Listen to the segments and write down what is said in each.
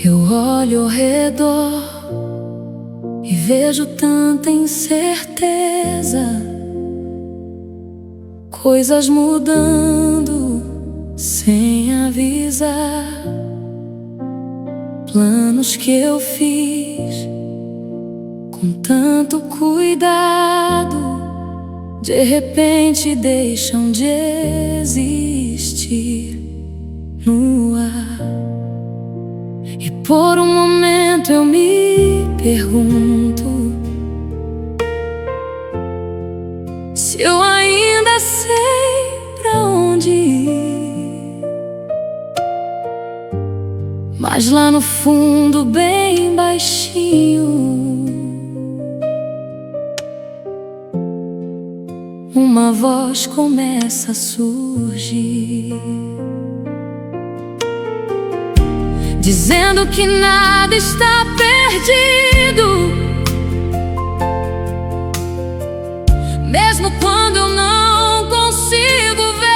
Eu olho ao redor e vejo tanta incerteza, coisas mudando sem avisar, planos que eu fiz com tanto cuidado de repente deixam de existir no ar. E por um momento eu me pergunto se eu ainda sei pra onde ir. Mas lá no fundo, bem baixinho, uma voz começa a surgir, dizendo que nada está perdido, mesmo quando eu não consigo ver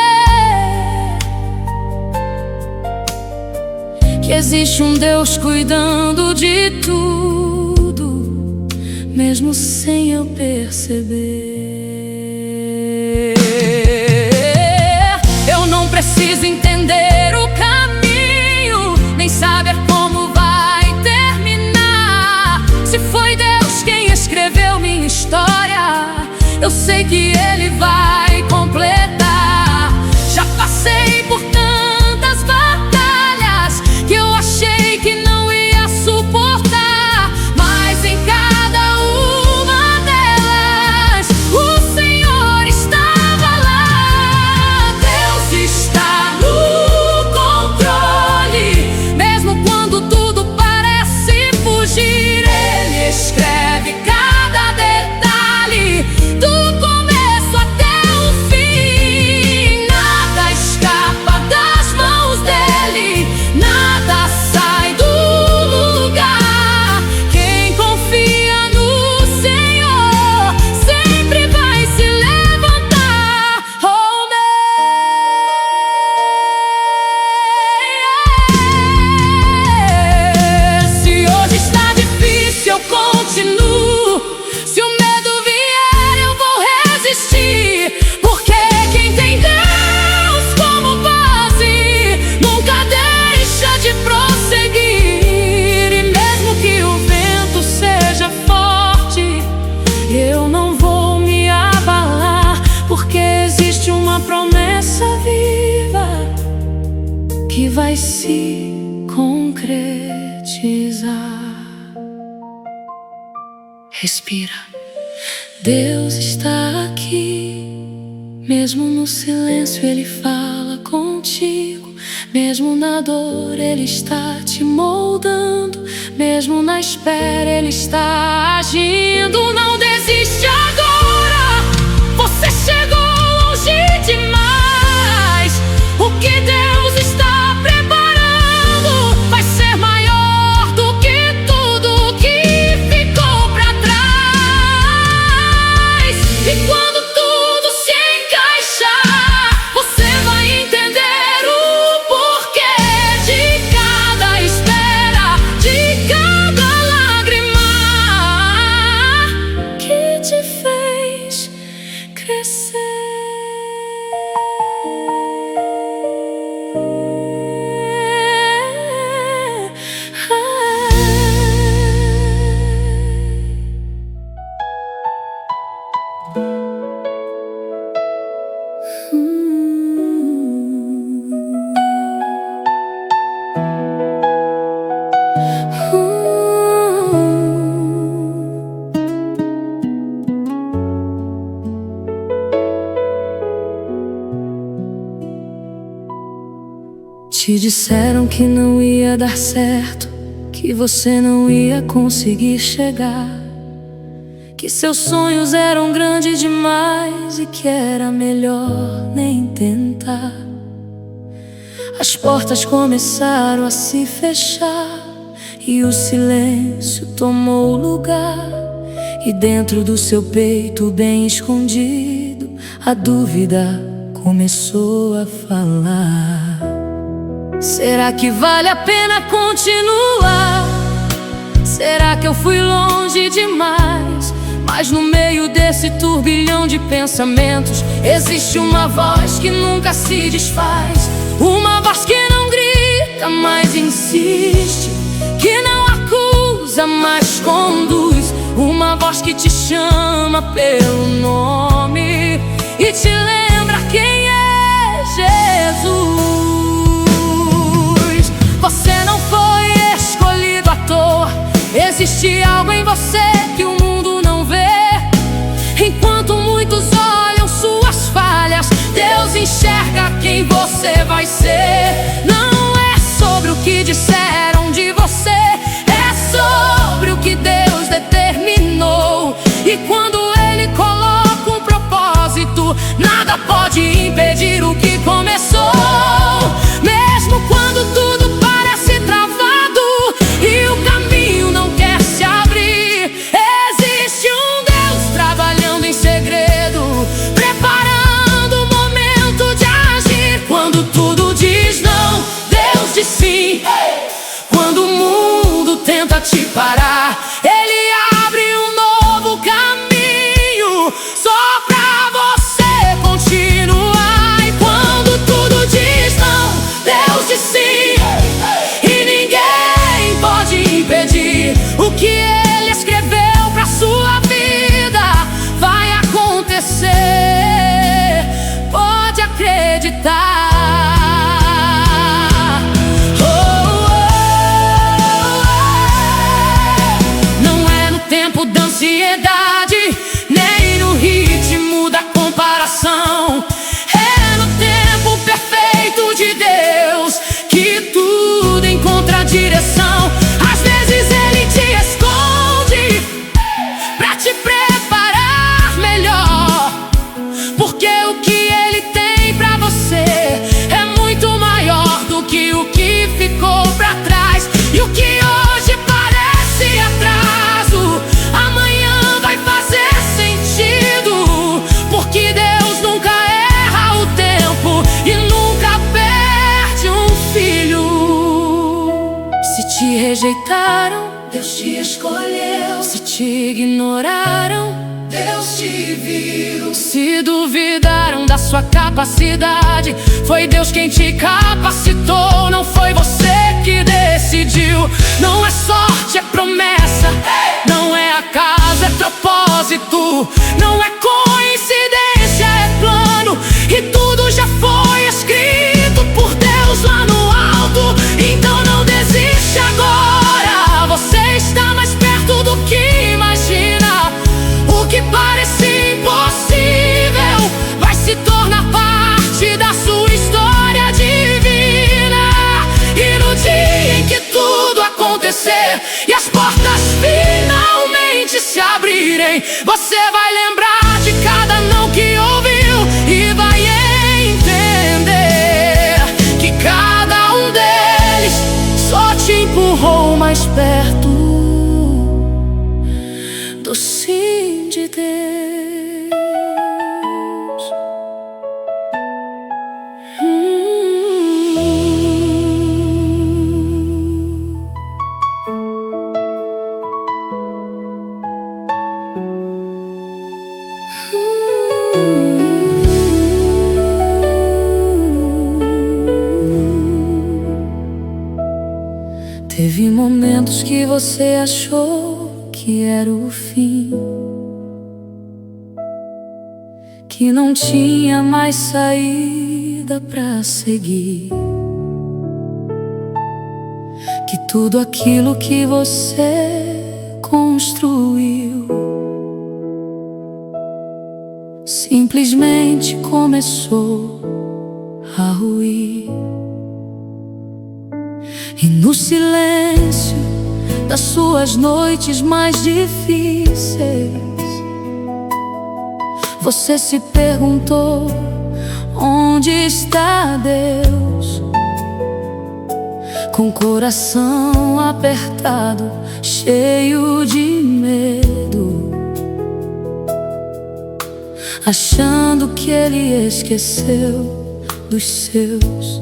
que existe um Deus cuidando de tudo, mesmo sem eu perceber. Eu não preciso entender o caminho, nem saber como vai terminar. Se foi Deus quem escreveu minha história, eu sei que Ele vai completar. Já passei por tantas batalhas que eu achei que não ia suportar, mas em cada uma delas o Senhor estava lá. Deus está no controle, mesmo quando tudo parece fugir. Ele escreve cada detalhe, do começo até o fim. Nada escapa das mãos dele, nada sai do lugar. Quem confia no Senhor sempre vai se levantar. Oh, se hoje está difícil, eu continuo. Se o medo vier, eu vou resistir, porque quem tem Deus como base nunca deixa de prosseguir. E mesmo que o vento seja forte, eu não vou me abalar, porque existe uma promessa viva que vai se concretizar. Respira. Deus está aqui, mesmo no silêncio Ele fala contigo, mesmo na dor Ele está te moldando, mesmo na espera Ele está agindo. Não desiste agora, você chegou longe demais. O que Deus está preparando vai ser maior do que tudo que ficou pra trás. E quando tudo se encaixar, você vai entender o porquê de cada espera, de cada lágrima que te fez crescer. Te disseram que não ia dar certo, que você não ia conseguir chegar, que seus sonhos eram grandes demais e que era melhor nem tentar. As portas começaram a se fechar e o silêncio tomou lugar. E dentro do seu peito, bem escondido, a dúvida começou a falar. Será que vale a pena continuar? Será que eu fui longe demais? Mas no meio desse turbilhão de pensamentos existe uma voz que nunca se desfaz. Uma voz que não grita, mas insiste, que não acusa, mas conduz. Uma voz que te chama pelo nome e te lembra quem é Jesus. Você não foi escolhido à toa. Existe algo em você que o mundo não vê. Enquanto muitos olham suas falhas, Deus enxerga quem você vai ser. Não é sobre o que disseram de você, é sobre o que Deus determinou. E quando Ele coloca um propósito, nada pode impedir o que começou. Mesmo quando tudo parece travado e o caminho não quer se abrir, existe um Deus trabalhando em segredo, preparando o momento de agir. Quando tudo diz não, Deus diz sim. Quando o mundo tenta te parar, Ele abre um novo caminho só pra você continuar. E quando tudo diz não, Deus diz sim. E ninguém pode impedir o que Ele escreveu pra sua vida. Vai acontecer, pode acreditar. Da ansiedade, nem no ritmo da comparação. É no tempo perfeito de Deus que tudo encontra direção. Às vezes Ele te esconde pra te preparar melhor, porque o que Ele tem pra você é muito maior do que o que ficou pra trás. E o que hoje parece atraso, amanhã vai fazer sentido, porque Deus nunca erra o tempo e nunca perde um filho. Se te rejeitaram, Deus te escolheu. Se te ignoraram, Deus te viu. Se duvidaram da sua capacidade, foi Deus quem te capacitou. Não foi você que decidiu. Não é sorte, é promessa. Não é acaso, é propósito. Não é coincidência, é plano. E tudo já foi escrito por Deus lá no alto. Então não desiste agora. Você está mais perto do que imagina. O que parecia impossível vai se tornar parte da sua história divina. E no dia em que tudo acontecer e as portas finalmente se abrirem, você vai lembrar de cada não que ouviu e vai entender que cada um deles só te empurrou mais perto do sim de Deus. Teve momentos que você achou que era o fim, que não tinha mais saída pra seguir, que tudo aquilo que você construiu simplesmente começou a ruir. E no silêncio das suas noites mais difíceis, você se perguntou: onde está Deus? Com o coração apertado, cheio de medo, achando que ele esqueceu dos seus.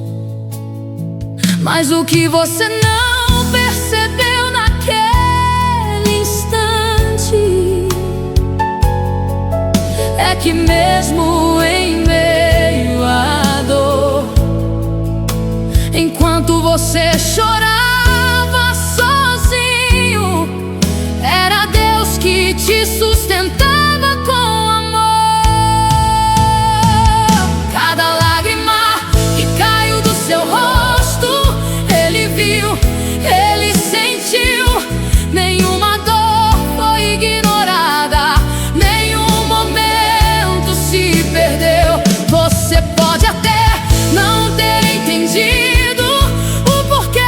Mas o que você não percebeu naquele instante é que mesmo em meio à dor, enquanto você chorava sozinho, era Deus que te sustentava com amor. Cada lágrima que caiu do seu rosto, Ele viu, Ele sentiu. Nenhuma dor foi ignorada, nenhum momento se perdeu. Você pode até não ter entendido o porquê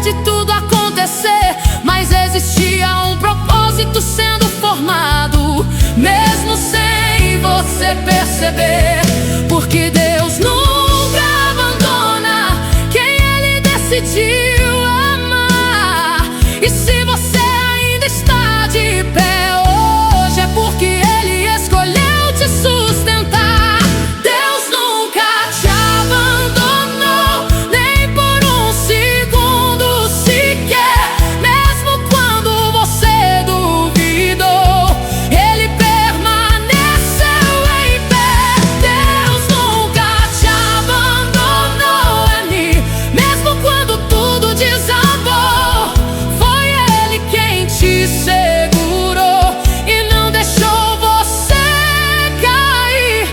de tudo acontecer, mas existia um propósito sendo formado, mesmo sem você perceber. Porque Deus nunca abandona quem Ele decidiu amar. E se você ainda está de pé hoje, é porque Ele escolheu te sustentar. Deus nunca te abandonou, nem por um segundo sequer. Mesmo quando você duvidou, Ele permaneceu em pé. Deus nunca te abandonou, Annie. Mesmo quando tudo desabou, foi Ele quem te segurou e não deixou você cair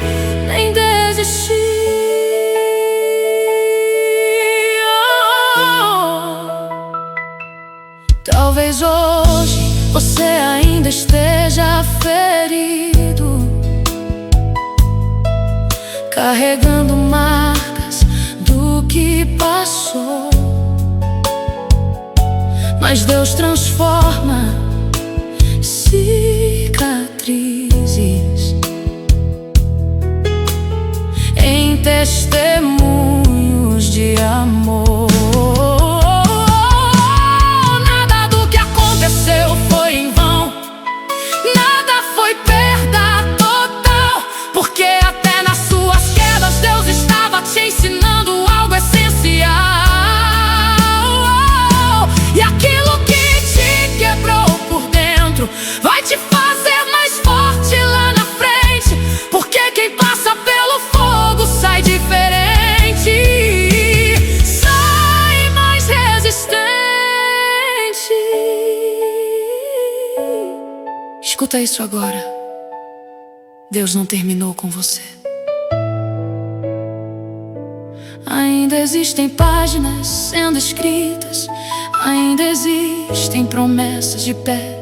nem desistir. Talvez hoje você ainda esteja ferido, carregando marcas do que passou, mas Deus transforma cicatrizes em testemunhos de amor. Nada do que aconteceu foi em vão, nada foi perda total, porque até nas suas quedas Deus estava te ensinando algo essencial. E aquilo que te quebrou por dentro vai te fazer mais forte lá na frente, porque quem passa pelo fogo sai diferente, sai mais resistente. Escuta isso agora. Deus não terminou com você. Ainda existem páginas sendo escritas, ainda existem promessas de pé,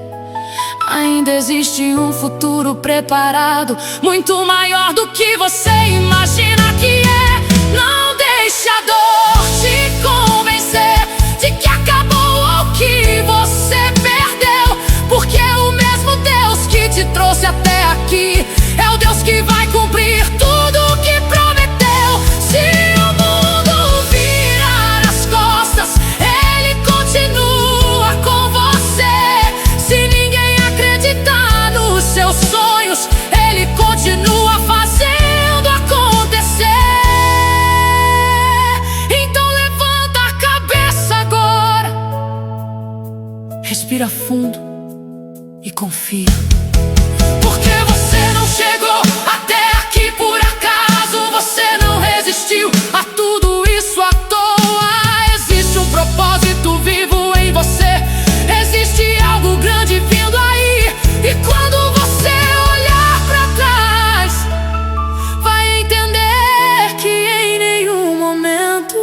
ainda existe um futuro preparado, muito maior do que você imagina que é. Não deixe a dor te convencer de que acabou ou que você perdeu, porque é o mesmo Deus que te trouxe até aqui é o Deus que vai cumprir tudo o que prometeu. Se o mundo virar as costas, Ele continua com você. Se ninguém acreditar nos seus sonhos, Ele continua fazendo acontecer. Então levanta a cabeça agora, respira fundo e confia. Porque você não chegou até aqui por acaso, você não resistiu a tudo isso à toa. Existe um propósito vivo em você, existe algo grande vindo aí. E quando você olhar pra trás, vai entender que em nenhum momento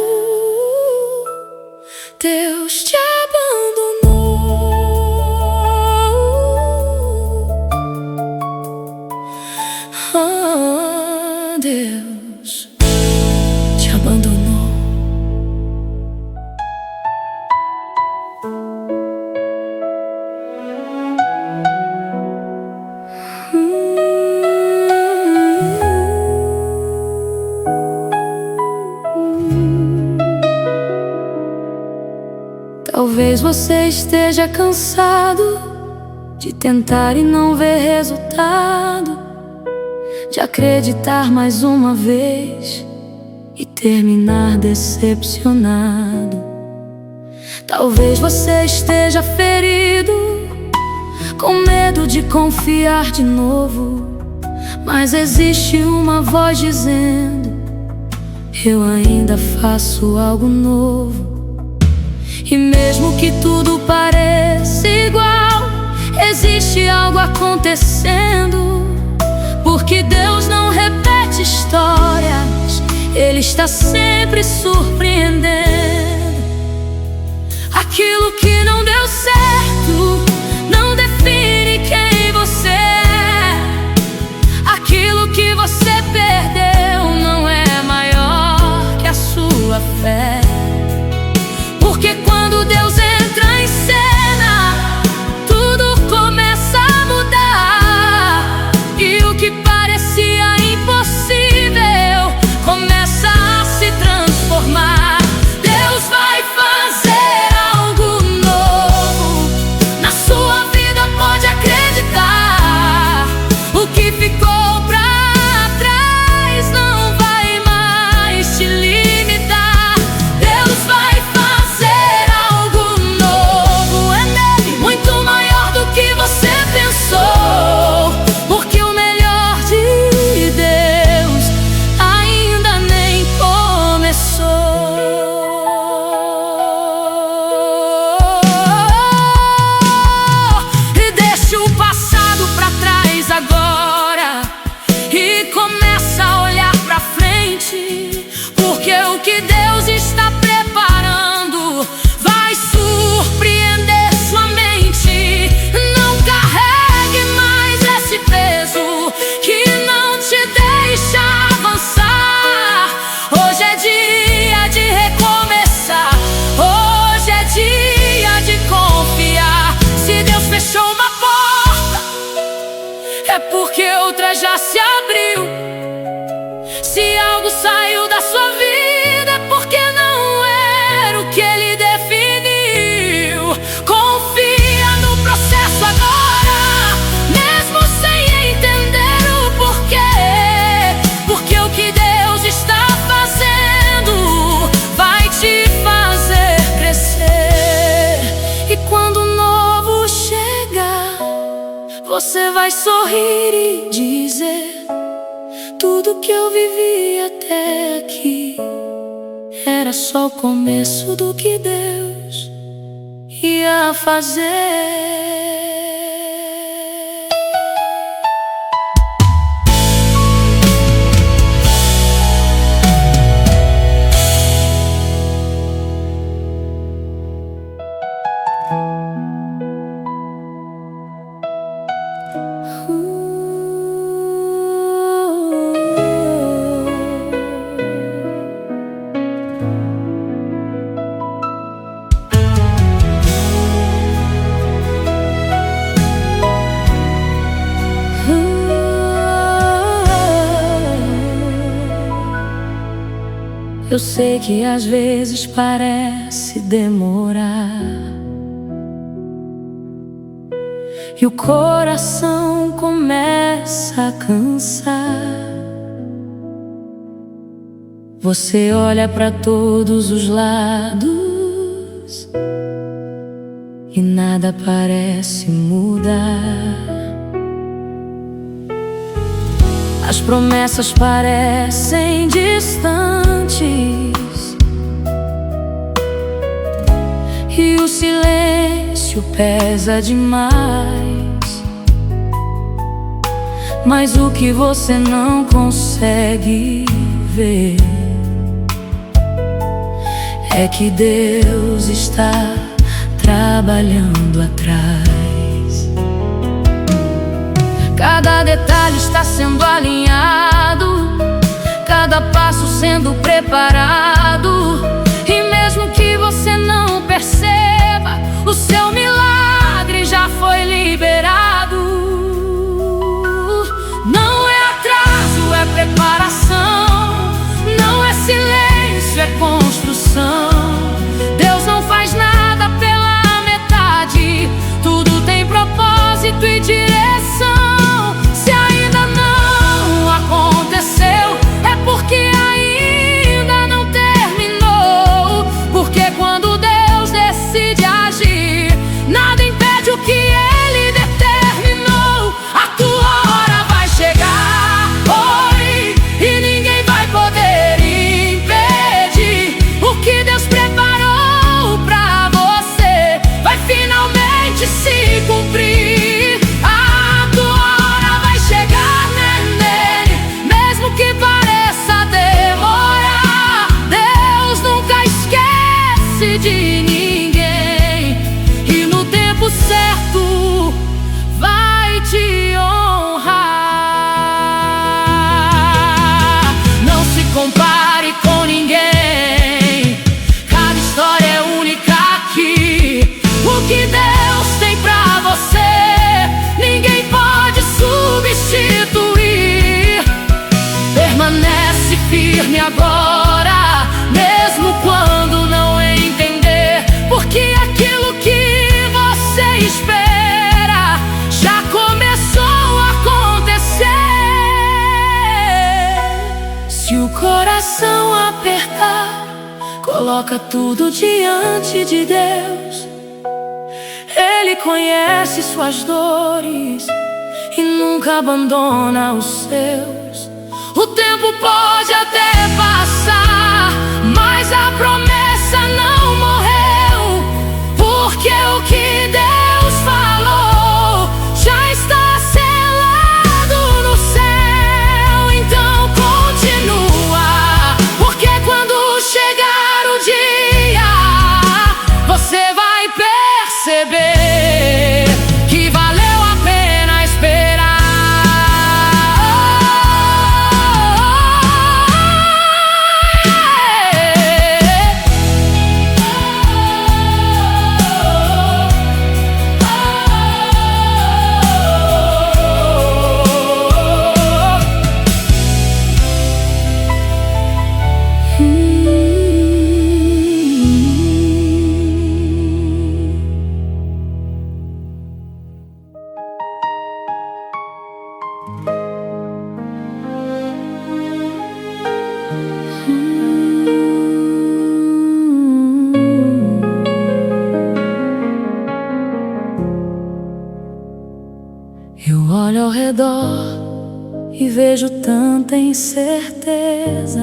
Deus te abandonou. Deus te abandonou. Talvez você esteja cansado de tentar e não ver resultado, de acreditar mais uma vez e terminar decepcionado. Talvez você esteja ferido, com medo de confiar de novo, mas existe uma voz dizendo: eu ainda faço algo novo. E mesmo que tudo pareça igual, existe algo acontecendo, porque Deus não repete histórias, Ele está sempre surpreendendo. Aquilo que não deu certo não define quem você é. Aquilo que você perdeu não é maior que a sua fé. Porque quando Deus entra em cena, tudo começa a mudar, e o que parecia impossível começa a se transformar. Deus vai fazer algo novo na sua vida, pode acreditar. O que ficou pra trás não vai mais te limitar. Deus vai fazer algo novo, é nele, muito maior do que você pensou. Porque o melhor de Deus ainda nem começou. E deixa o passado pra trás agora e começa a olhar pra frente, porque o que Deus está preparando vai surpreender sua mente. Não carregue mais esse peso que não te deixa avançar. Hoje é dia de recomeçar, hoje é dia de confiar. Se Deus fechou uma porta, é porque outra já se abriu. Se algo saiu da sua vida, é porque não era o que Ele definiu. Confia no processo agora, mesmo sem entender o porquê. Porque o que Deus está fazendo vai te fazer crescer. E quando o novo chegar, você vai sorrir e dizer: tudo que eu vivi até aqui era só o começo do que Deus ia fazer. Eu sei que às vezes parece demorar, e o coração começa a cansar. Você olha para todos os lados e nada parece mudar. As promessas parecem distantes e o silêncio pesa demais. Mas o que você não consegue ver é que Deus está trabalhando atrás. Cada detalhe está sendo alinhado, cada passo sendo preparado. E mesmo que você não perceba, o seu milagre já foi liberado. Não é atraso, é preparação. Não é silêncio, é construção. Deus não faz nada pela metade, tudo tem propósito e direção. Se ainda não permanece firme agora, mesmo quando não entender, porque aquilo que você espera já começou a acontecer. Se o coração apertar, coloca tudo diante de Deus. Ele conhece suas dores e nunca abandona os seus. O tempo pode até passar, mas a promessa não morreu, porque o que Deus falou já está selado no céu. Então continua, porque quando chegar o dia, você vai perceber que valeu a pena esperar. Eu olho ao redor e vejo tanta incerteza,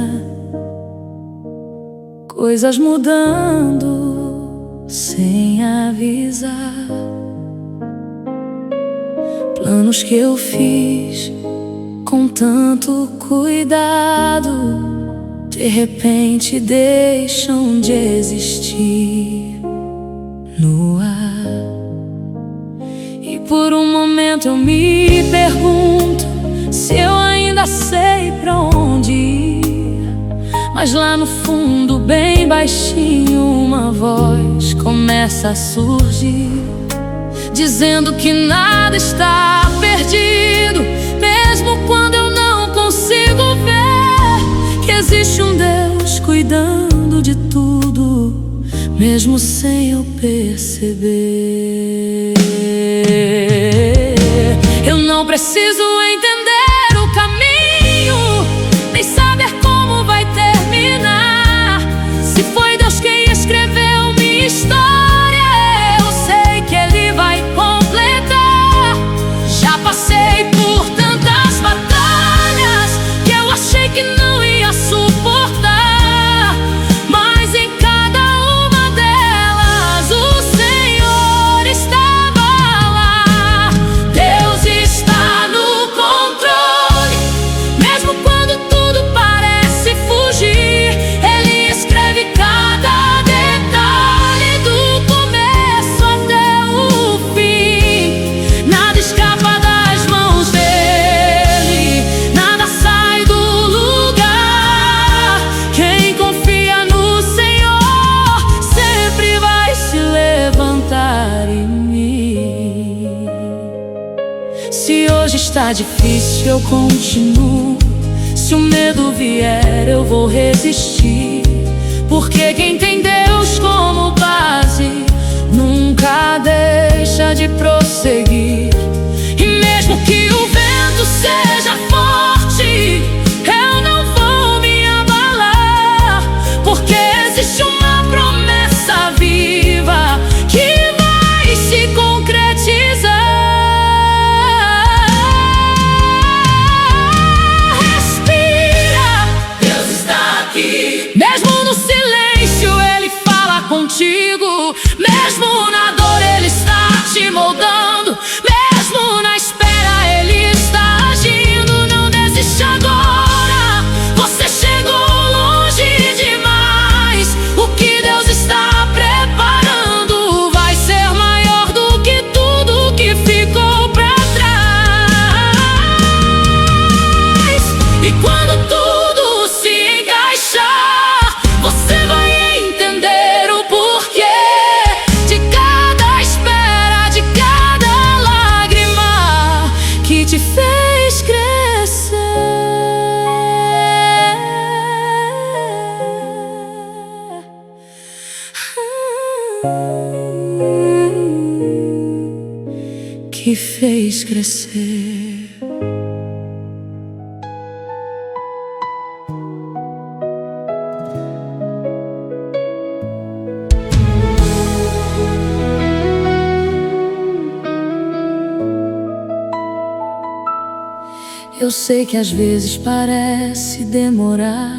coisas mudando sem avisar, planos que eu fiz com tanto cuidado, de repente deixam de existir no ar. E por um momento eu me pergunto se eu ainda sei pra onde ir. Mas lá no fundo, bem baixinho, uma voz começa a surgir, dizendo que nada está perdido, mesmo quando eu não consigo ver que existe um Deus cuidando de tudo, mesmo sem eu perceber. Eu não preciso entender o caminho, nem saber como vai terminar. Se foi Deus quem escreveu minha história, eu sei que Ele vai completar. Já passei por tantas batalhas que eu achei que não ia suportar, mas em cada uma delas o Senhor estava lá. Deus está no controle, mesmo quando tudo parece fugir. Ele escreve cada detalhe, do começo até o fim. Nada escapa das mãos dele, nada sai do lugar. Quem confia no Senhor sempre vai se levantar em mim. Se hoje está difícil, eu continuo. Se o medo vier, eu vou resistir, porque quem tem Deus como base nunca deixa de prosseguir. E mesmo que o vento seja forte, eu não vou me abalar, porque existe uma promessa viva que vai se concretizar. Respira, Deus está aqui. Mesmo no silêncio Ele fala contigo, mesmo na dor Ele está te moldando, mesmo na espera Ele está agindo. Não desiste agora, você chegou longe demais. O que Deus está preparando vai ser maior do que tudo que ficou pra trás. E quando tudo se encaixar, você vai entender o porquê de cada que fez crescer. Eu sei que às vezes parece demorar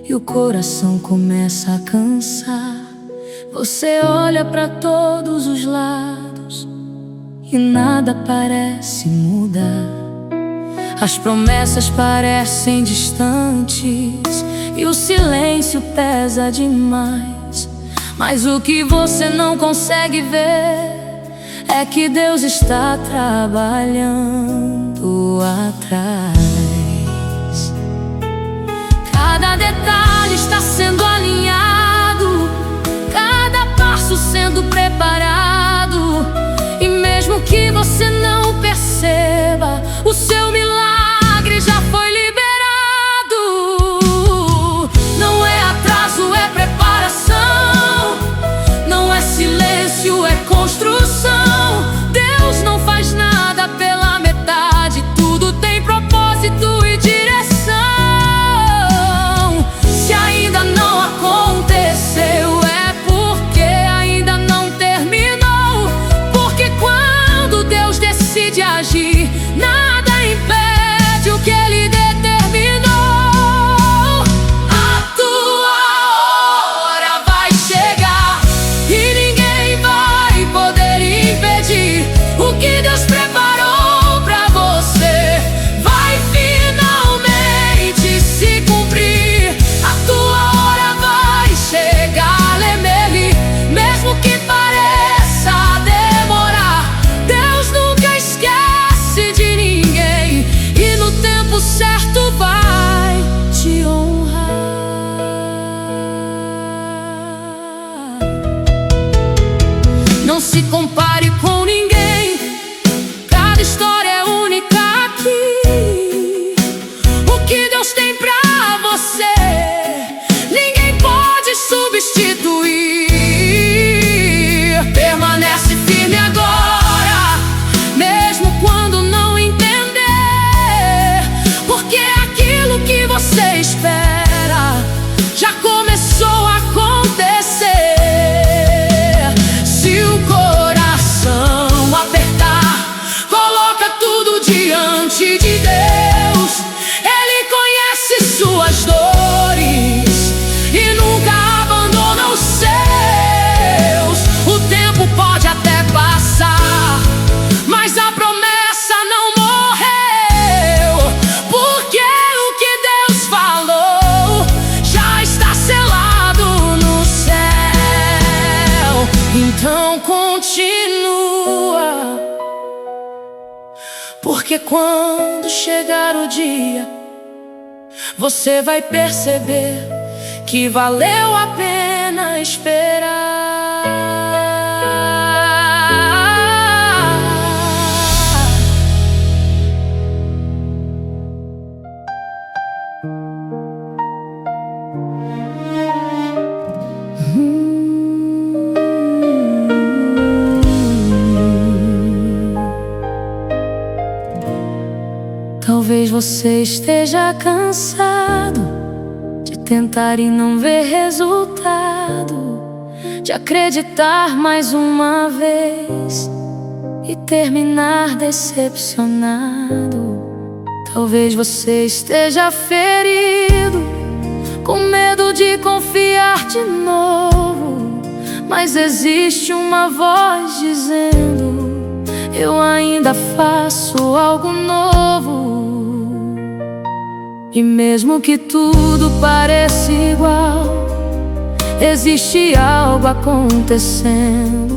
e o coração começa a cansar. Você olha para todos os lados e nada parece mudar. As promessas parecem distantes e o silêncio pesa demais. Mas o que você não consegue ver é que Deus está trabalhando atrás. Cada detalhe está sendo alinhado, cada passo sendo preparado. E mesmo que você não perceba, o seu milagre já foi liberado. Não é atraso, é preparação. Não é silêncio, é construção. Deus não faz nada pela metade, tudo tem propósito e direção. Se ainda não aconteceu, é porque ainda não terminou. Porque quando Deus decide agir, nada impede o que Ele determinou. A tua hora vai chegar e ninguém vai poder impedir. O que Deus preparou pra você vai finalmente se cumprir. A tua hora vai chegar, Lemeli, mesmo que pareça demorar. Deus nunca esquece de ninguém e no tempo certo vai te honrar. Não se compare com ninguém, cada história é única aqui. O que Deus tem pra você, ninguém pode substituir. Permanece firme agora, mesmo quando não entender. Porque aquilo que você espera já começou a acontecer. Se o coração apertar, coloca tudo diante de Deus. Ele conhece suas dores e nunca abandona os seus. O tempo pode até passar, mas a promessa não morreu. Porque o que Deus falou já está selado no céu. Então continua, porque quando chegar o dia, você vai perceber que valeu a pena esperar. Talvez você esteja cansado de tentar e não ver resultado, de acreditar mais uma vez e terminar decepcionado. Talvez você esteja ferido, com medo de confiar de novo, mas existe uma voz dizendo: eu ainda faço algo novo. E mesmo que tudo pareça igual, existe algo acontecendo.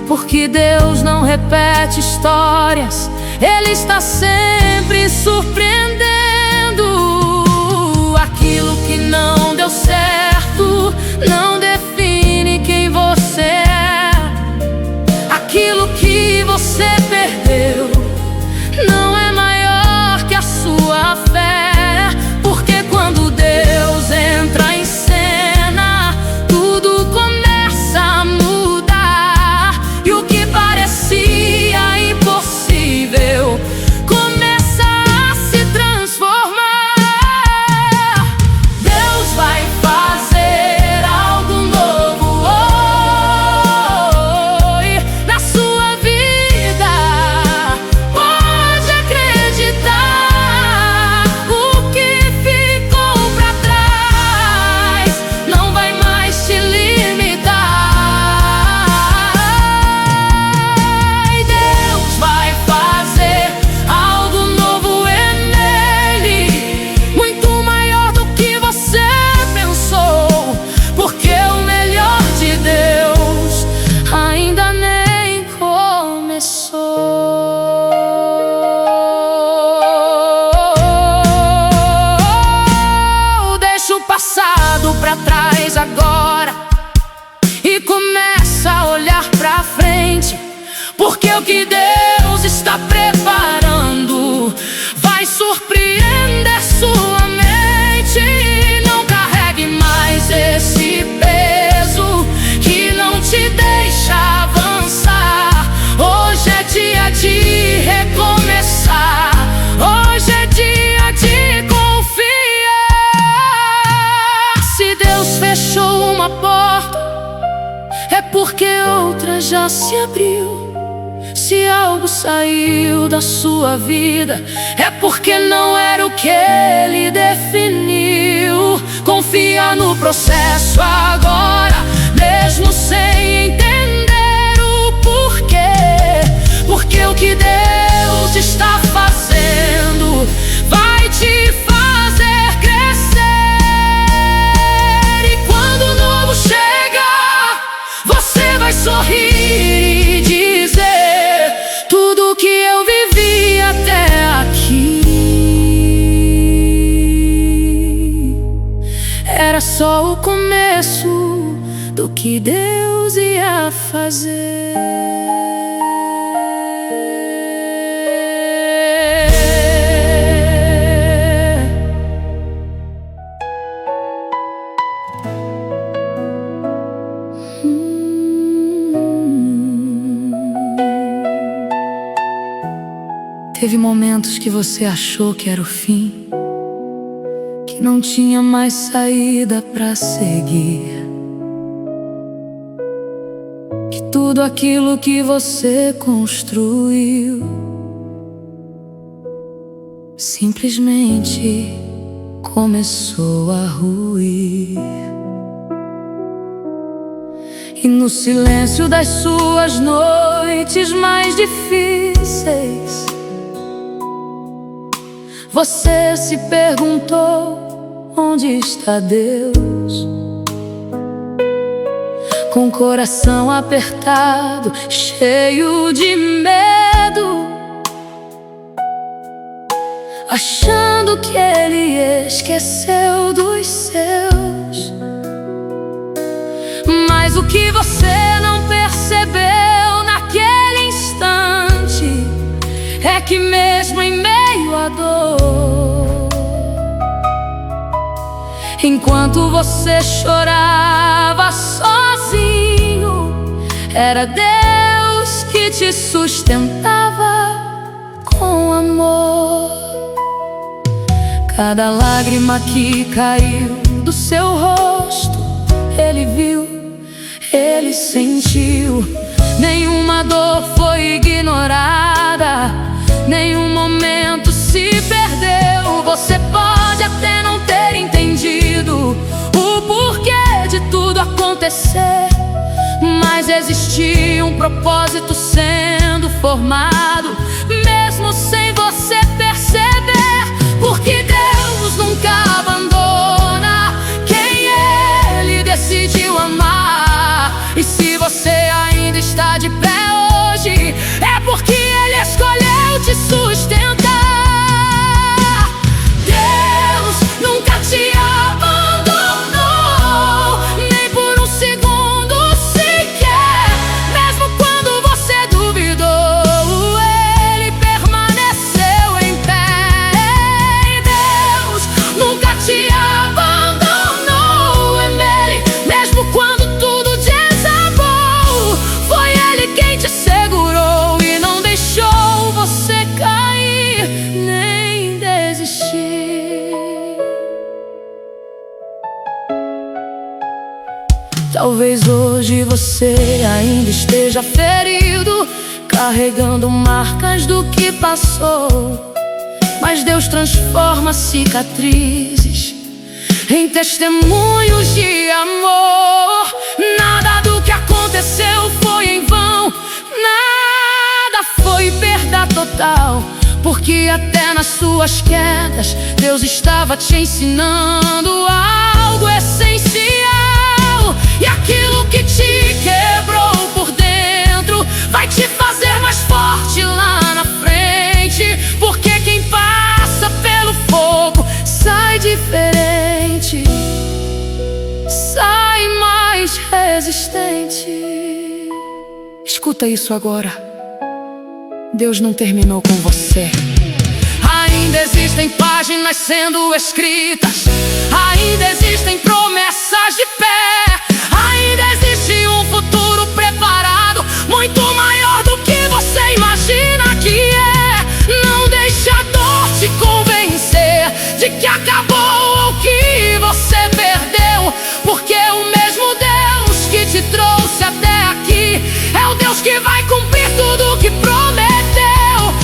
Porque Deus não repete histórias, Ele está sempre surpreendendo. Aquilo que não deu certo não define quem você é. Aquilo que você perdeu não é maior que a sua fé. Porque quando Deus entra em cena, tudo começa a mudar. E o que parecia impossível porque o que Deus está preparando vai surpreender sua mente. Não carregue mais esse peso que não te deixa avançar. Hoje é dia de recomeçar. Hoje é dia de confiar. Se Deus fechou uma porta, é porque outra já se abriu. Se algo saiu da sua vida, é porque não era o que Ele definiu. Confia no processo agora, mesmo sem entender o porquê. Porque o que Deus está fazendo vai te fazer crescer. E quando o novo chegar, você vai sorrir e dizer: tudo que eu vivi até aqui era só o começo do que Deus ia fazer. Teve momentos que você achou que era o fim, que não tinha mais saída pra seguir, que tudo aquilo que você construiu simplesmente começou a ruir. E no silêncio das suas noites mais difíceis, você se perguntou: onde está Deus? Com o coração apertado, cheio de medo, achando que Ele esqueceu dos seus. Mas o que você não percebeu naquele instante é que mesmo em meio à dor, enquanto você chorava sozinho, era Deus que te sustentava com amor. Cada lágrima que caiu do seu rosto, Ele viu, Ele sentiu. Nenhuma dor foi ignorada, nenhum momento se perdeu. Você pode até não ter entendido o porquê de tudo acontecer, mas existia um propósito sendo formado, mesmo sem você perceber. Porque Deus nunca abandona quem Ele decidiu amar. E se você ainda está de pé hoje, é porque Ele escolheu te sustentar. Deus nunca te abandonou, nem por um segundo sequer. Mesmo quando você duvidou, Ele permaneceu em pé. E Deus nunca te abandonou, Ele, mesmo quando tudo desabou, foi Ele quem te segurou e não deixou você cair nem desistir. Talvez hoje você ainda esteja ferido, carregando marcas do que passou, mas Deus transforma cicatrizes em testemunhos de amor. Nada do que aconteceu foi em vão, nada foi perda total, porque até nas suas quedas Deus estava te ensinando algo essencial. E aquilo que te quebrou por dentro vai te fazer mais forte lá na frente, porque quem passa pelo fogo sai diferente, sai mais resistente. Escuta isso agora. Deus não terminou com você. Ainda existem páginas sendo escritas, ainda existem promessas de pé, ainda existe um futuro preparado, muito maior do que você imagina que é. Não deixe a dor te convencer de que acabou ou que você perdeu, porque o mesmo Deus que te trouxe até aqui é o Deus que vai cumprir tudo o que prometeu.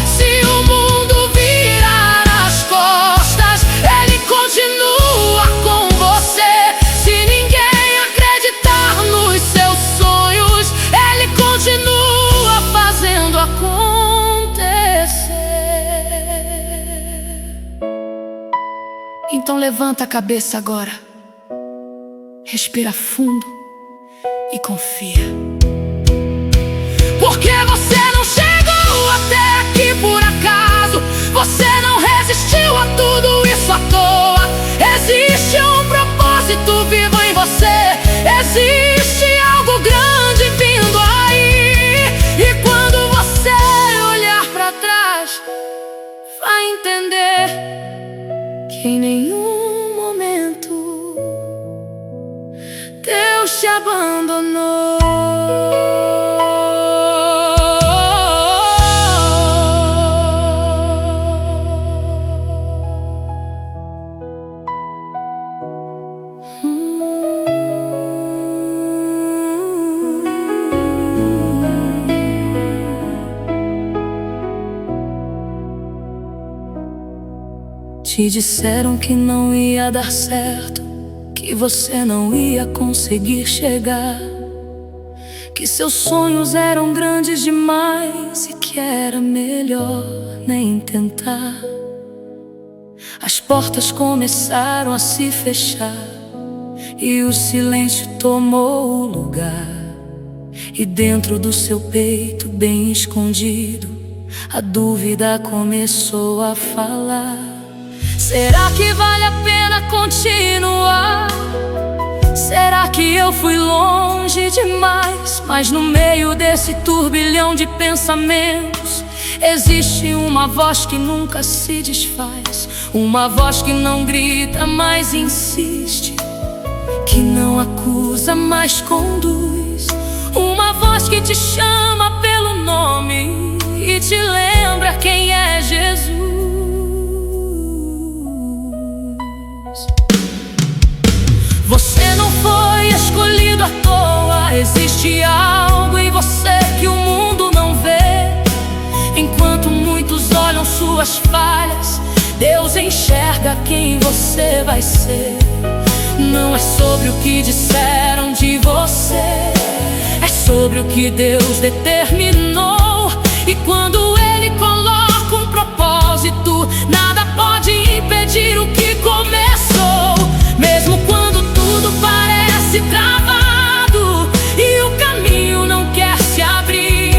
Se o mundo virar as costas, Ele continua com você. Se ninguém acreditar nos seus sonhos, Ele continua fazendo acontecer. Então levanta a cabeça agora, respira fundo e confia, porque você não chegou até aqui por acaso, você não resistiu a tudo isso à toa. Existe um propósito vivo em você, existe algo grande vindo aí. E quando você olhar pra trás, vai entender que em nenhum momento Deus te abandonou. Te disseram que não ia dar certo, que você não ia conseguir chegar, que seus sonhos eram grandes demais e que era melhor nem tentar. As portas começaram a se fechar e o silêncio tomou o lugar. E dentro do seu peito, bem escondido, a dúvida começou a falar. Será que vale a pena continuar? Será que eu fui longe demais? Mas no meio desse turbilhão de pensamentos, existe uma voz que nunca se desfaz, uma voz que não grita, mas insiste, que não acusa, mas conduz, uma voz que te chama pelo nome e te lembra quem é Jesus. Você não foi escolhido à toa, existe algo em você que o mundo não vê. Enquanto muitos olham suas falhas, Deus enxerga quem você vai ser. Não é sobre o que disseram de você, é sobre o que Deus determinou. E quando Ele coloca um propósito, nada pode impedir o que começou. Mesmo quando tudo parece travado e o caminho não quer se abrir,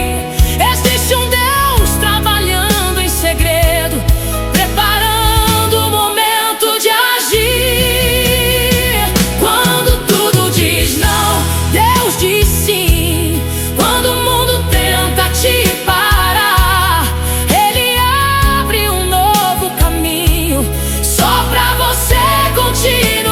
existe um Deus trabalhando em segredo, preparando o momento de agir. Quando tudo diz não, Deus diz sim. Quando o mundo tenta te parar, Ele abre um novo caminho só pra você continuar.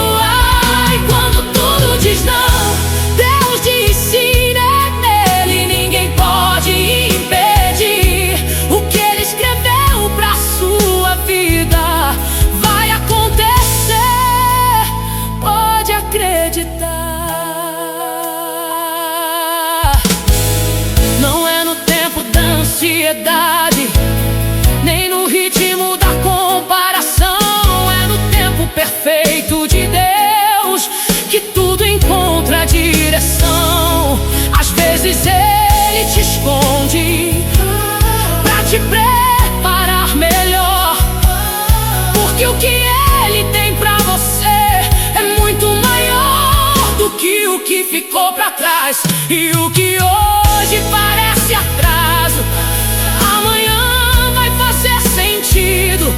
Nem no ritmo da comparação, é no tempo perfeito de Deus que tudo encontra direção. Às vezes Ele te esconde pra te preparar melhor, porque o que Ele tem pra você é muito maior do que o que ficou pra trás. E o que hoje parece atraso, amanhã vai fazer sentido,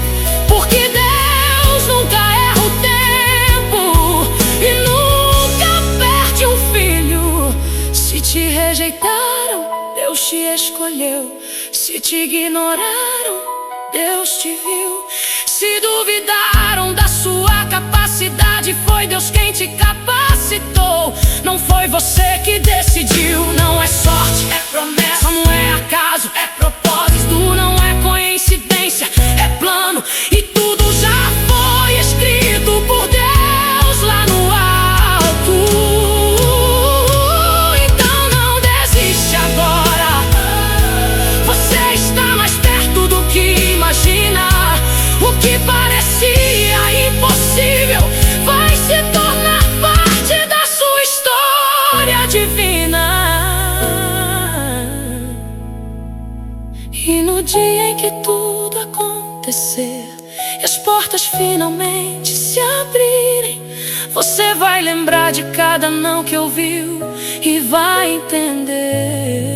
porque Deus nunca erra o tempo e nunca perde um filho. Se te rejeitaram, Deus te escolheu. Se te ignoraram, Deus te viu. Se duvidaram da sua capacidade, foi Deus quem te capacitou. Não foi você que decidiu. Não é sorte, é promessa, não é acaso, é propósito. Não é coincidência, é plano. E tudo já foi escrito por Deus lá no alto. Então não desiste agora. Você está mais perto do que imagina. O que parecia impossível vai se tornar parte da sua história divina. E no dia em que tudo acontecer e as portas finalmente se abrirem, você vai lembrar de cada não que ouviu e vai entender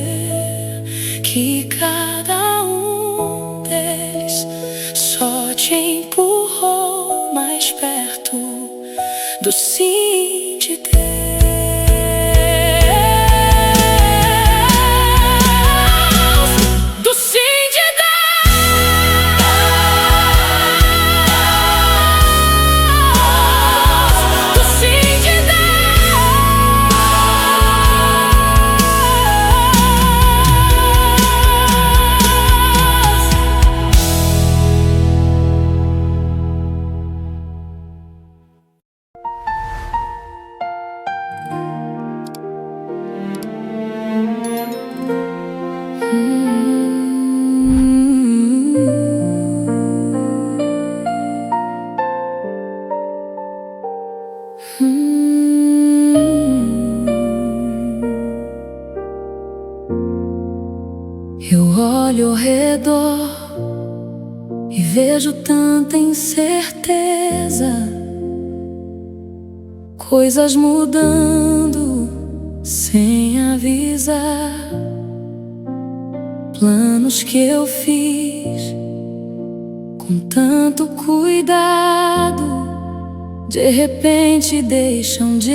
que cada um deles só te empurrou mais perto do sim de Deus. Do sim de Deus. Do sim de Eu olho ao redor e vejo tanta incerteza, coisas mudando sem avisar, planos que eu fiz com tanto cuidado, de repente deixam de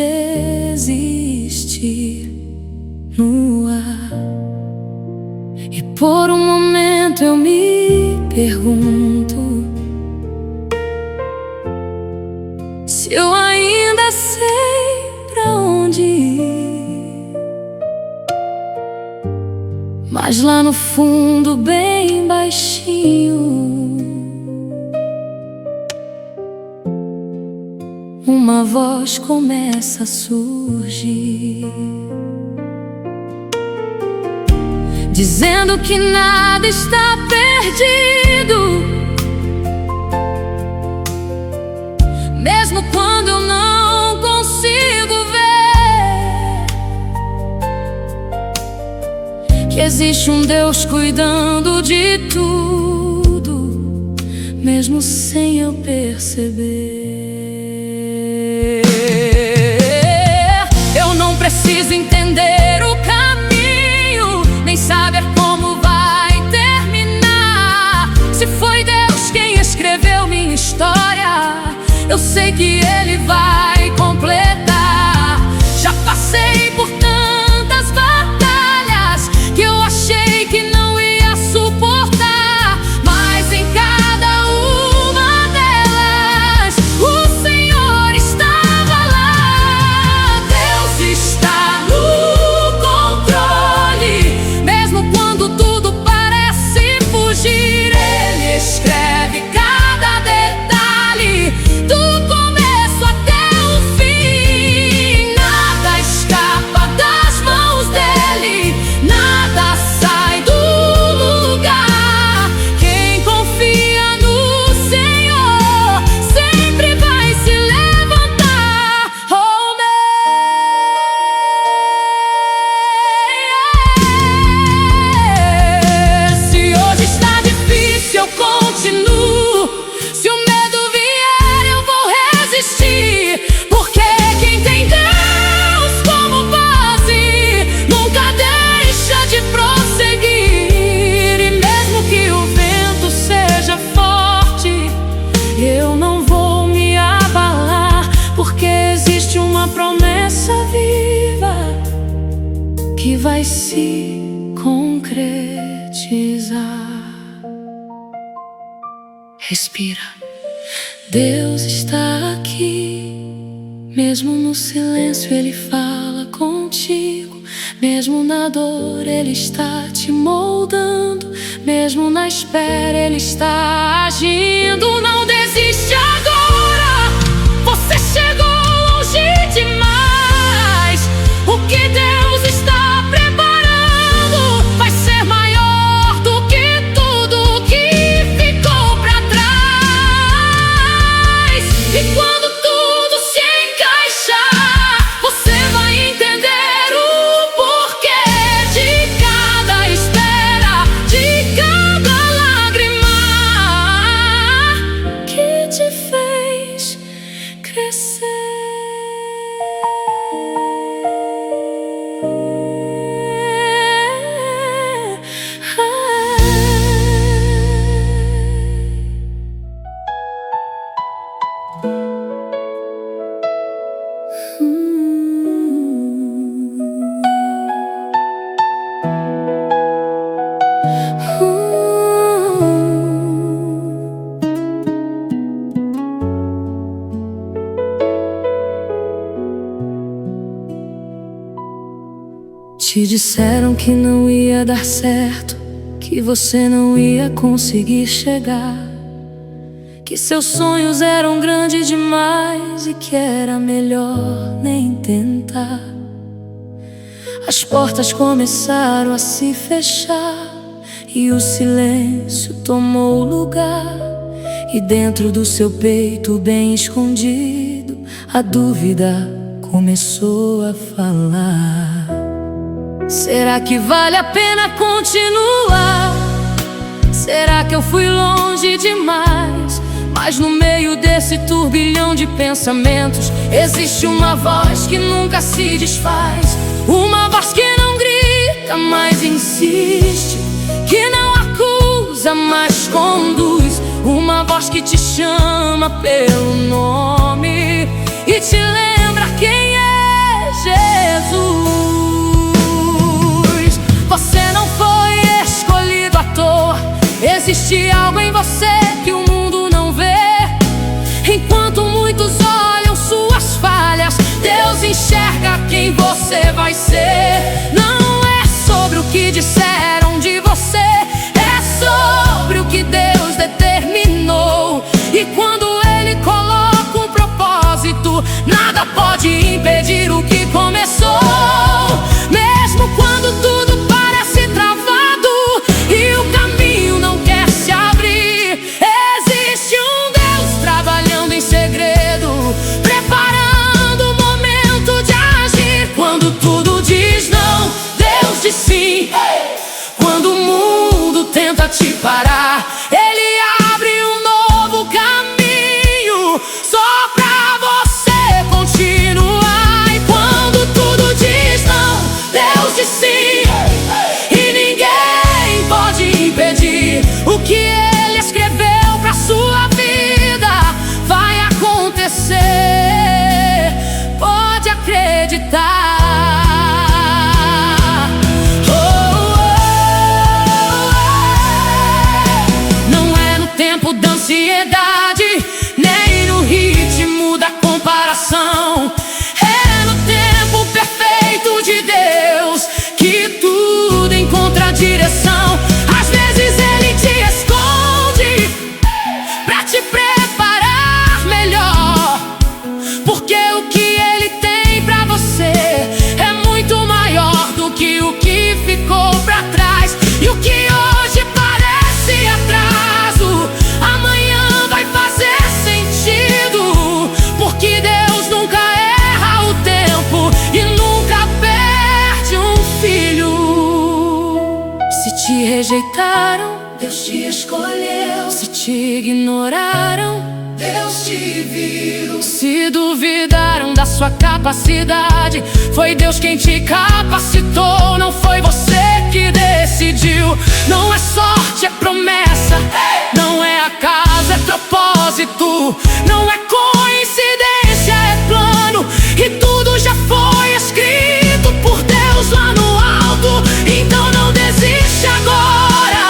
existir no ar. E por um momento eu me pergunto se eu ainda sei pra onde ir. Mas lá no fundo, bem baixinho, uma voz começa a surgir, dizendo que nada está perdido, mesmo quando eu não consigo ver que existe um Deus cuidando de tudo, mesmo sem eu perceber. Eu não preciso entender o caminho, nem saber como vai terminar. Se foi Deus quem escreveu minha história, eu sei que Ele vai completar. Já passei por tantas batalhas que eu achei que não ia suportar, mas em cada uma delas o Senhor estava lá. Deus está no controle, mesmo quando tudo parece fugir. Ele escreve cada detalhe, do começo até o fim. Nada escapa das mãos dele, nada sai do lugar. Quem confia no Senhor sempre vai se levantar. Oh, se hoje está difícil, eu continuo. Se o medo vier, eu vou resistir, porque quem tem Deus como base nunca deixa de prosseguir. E mesmo que o vento seja forte, eu não vou me abalar, porque existe uma promessa viva que vai se concretizar. profetizar. Respira, Deus está aqui. Mesmo no silêncio Ele fala contigo. Mesmo na dor Ele está te moldando. Mesmo na espera Ele está agindo. Não desiste agora, você chegou longe demais. O que Deus está preparando vai ser maior do que tudo que ficou pra trás. E quando tudo se encaixar, você vai entender o porquê de cada espera, de cada lágrima que te fez crescer. Te disseram que não ia dar certo, que você não ia conseguir chegar, que seus sonhos eram grandes demais e que era melhor nem tentar. As portas começaram a se fechar e o silêncio tomou lugar. E dentro do seu peito, bem escondido, a dúvida começou a falar. Será que vale a pena continuar? Será que eu fui longe demais? Mas no meio desse turbilhão de pensamentos existe uma voz que nunca se desfaz. Uma voz que não grita, mas insiste, que não acusa, mas conduz. Uma voz que te chama pelo nome e te lembra quem é Jesus. Você não foi escolhido à toa. Existe algo em você que o mundo não vê. Enquanto muitos olham suas falhas, Deus enxerga quem você vai ser. Não é sobre o que disseram de você, é sobre o que Deus determinou. E quando Ele coloca um propósito, nada pode impedir o que começou. Mesmo quando tudo parece travado e o caminho não quer se abrir, existe um Deus trabalhando em segredo, preparando o momento de agir. Quando tudo diz não, Deus diz sim. Quando o mundo tenta te parar, Ele abre um novo caminho só pra você continuar. E quando tudo diz não, Deus diz sim. E ninguém pode impedir o que Ele escreveu pra sua vida. Vai acontecer, pode acreditar. Não é no tempo da ansiedade, nem no ritmo da comparação. É no tempo perfeito de Deus que tudo encontra direção. Às vezes Ele te esconde pra te preparar melhor, porque o que Ele tem pra você é muito maior do que o que ficou pra trás. E o que hoje parece atraso, amanhã vai fazer sentido, porque Deus nunca erra o tempo e nunca perde um filho. Se te rejeitaram, Deus te escolheu. Se te ignoraram, Deus te viu. Se duvidaram da sua capacidade, foi Deus quem te capacitou. Não foi você que decidiu. Não é sorte, é promessa. Não é acaso, é propósito. Não é coincidência, é plano. E tudo já foi escrito por Deus lá no alto. Então não desiste agora.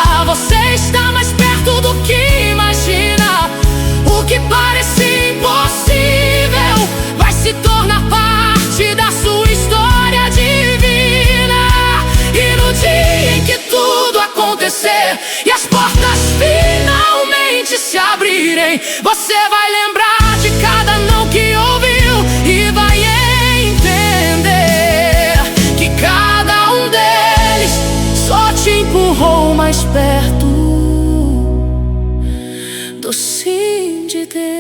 e as portas finalmente se abrirem, você vai lembrar de cada não que ouviu e vai entender que cada um deles só te empurrou mais perto do sim de Deus.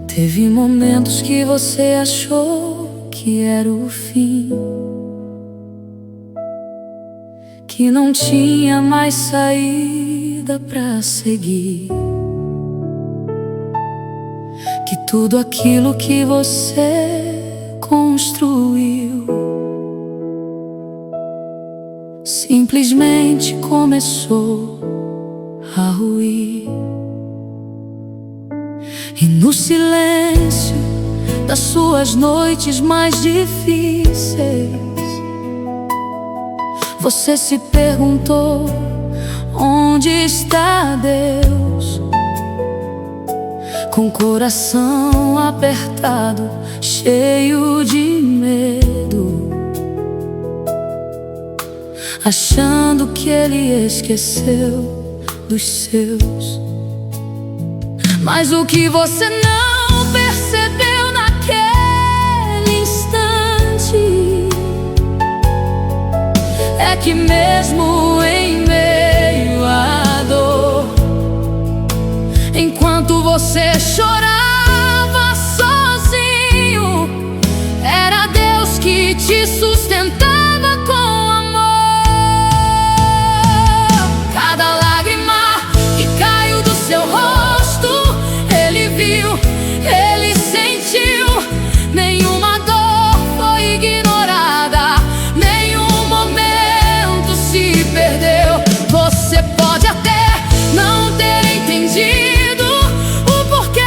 Teve momentos que você achou que era o fim, que não tinha mais saída pra seguir, que tudo aquilo que você construiu simplesmente começou a ruir. E no silêncio das suas noites mais difíceis, você se perguntou: onde está Deus? Com o coração apertado, cheio de medo, achando que Ele esqueceu dos seus. Mas o que você não percebeu naquele instante é que mesmo em meio à dor, enquanto você chorava sozinho, era Deus que te sustentava com amor. Cada lágrima que caiu do seu rosto, Ele viu, Ele sentiu. Nenhuma dor foi ignorada, nenhum momento se perdeu. Você pode até não ter entendido o porquê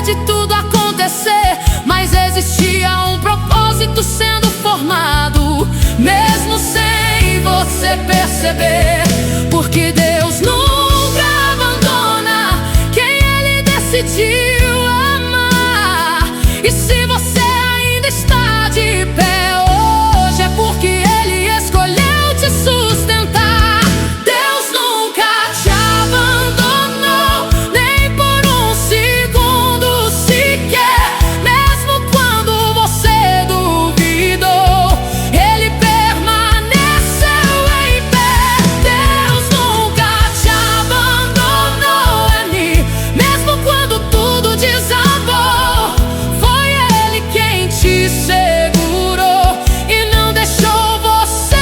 de tudo acontecer, mas existia um propósito sendo formado, mesmo sem você perceber. Porque Deus nunca abandona quem Ele decidiu amar. E se você ainda está de pé hoje, é porque Ele escolheu te sustentar. Deus nunca te abandonou, nem por um segundo sequer. Mesmo quando você duvidou, Ele permaneceu em pé. Deus nunca te abandonou, Annie. Mesmo quando tudo desabou, foi Ele quem te segurou e não deixou você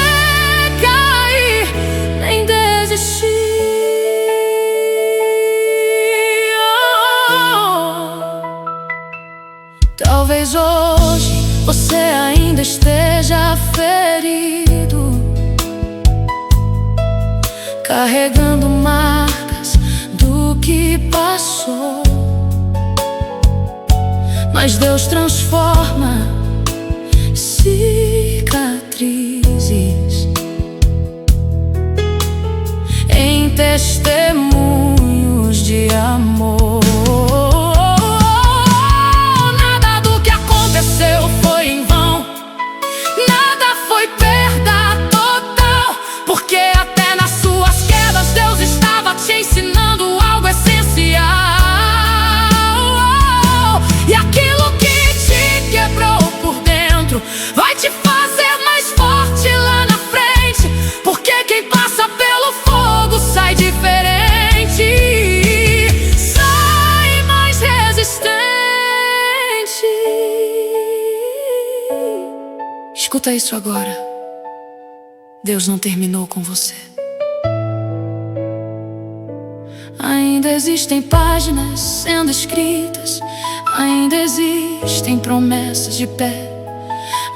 cair nem desistir. Talvez hoje você ainda esteja ferido, carregando marcas do que passou, mas Deus transforma cicatrizes em testemunhos de amor. Nada do que aconteceu foi em vão, nada foi perda total, porque até nas suas quedas Deus estava te ensinando algo essencial. E aquilo que te quebrou por dentro vai te fazer mais forte lá na frente, porque quem passa pelo fogo sai diferente, sai mais resistente. Escuta isso agora. Deus não terminou com você. Ainda existem páginas sendo escritas, ainda existem promessas de pé,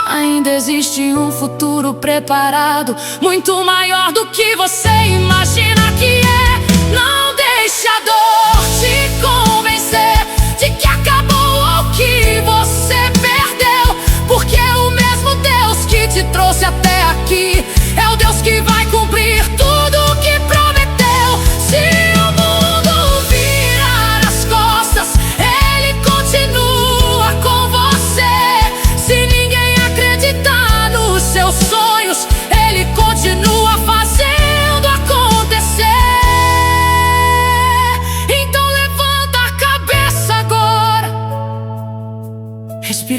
ainda existe um futuro preparado, muito maior do que você imagina que é. Não deixe a dor te convencer de que acabou ou que você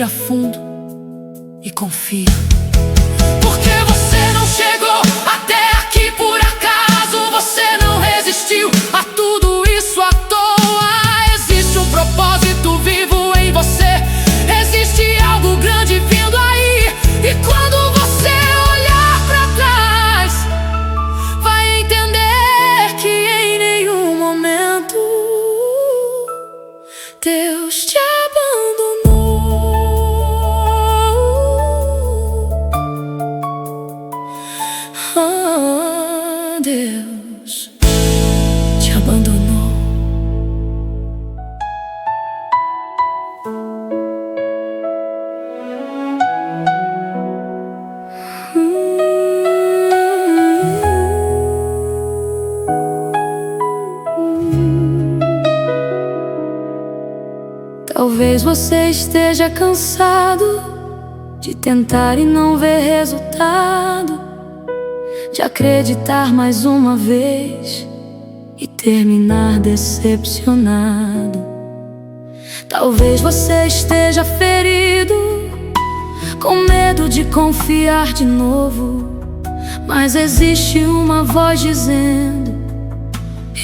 respira fundo e confia. Porque você não chegou até aqui por acaso. Você não resistiu a tudo isso à toa. Existe um propósito vivo em você. Existe algo grande vindo aí. E quando você olhar pra trás, vai entender que em nenhum momento Deus te abandonou. Deus te abandonou. Talvez você esteja cansado de tentar e não ver resultado, de acreditar mais uma vez e terminar decepcionado. Talvez você esteja ferido, com medo de confiar de novo, mas existe uma voz dizendo: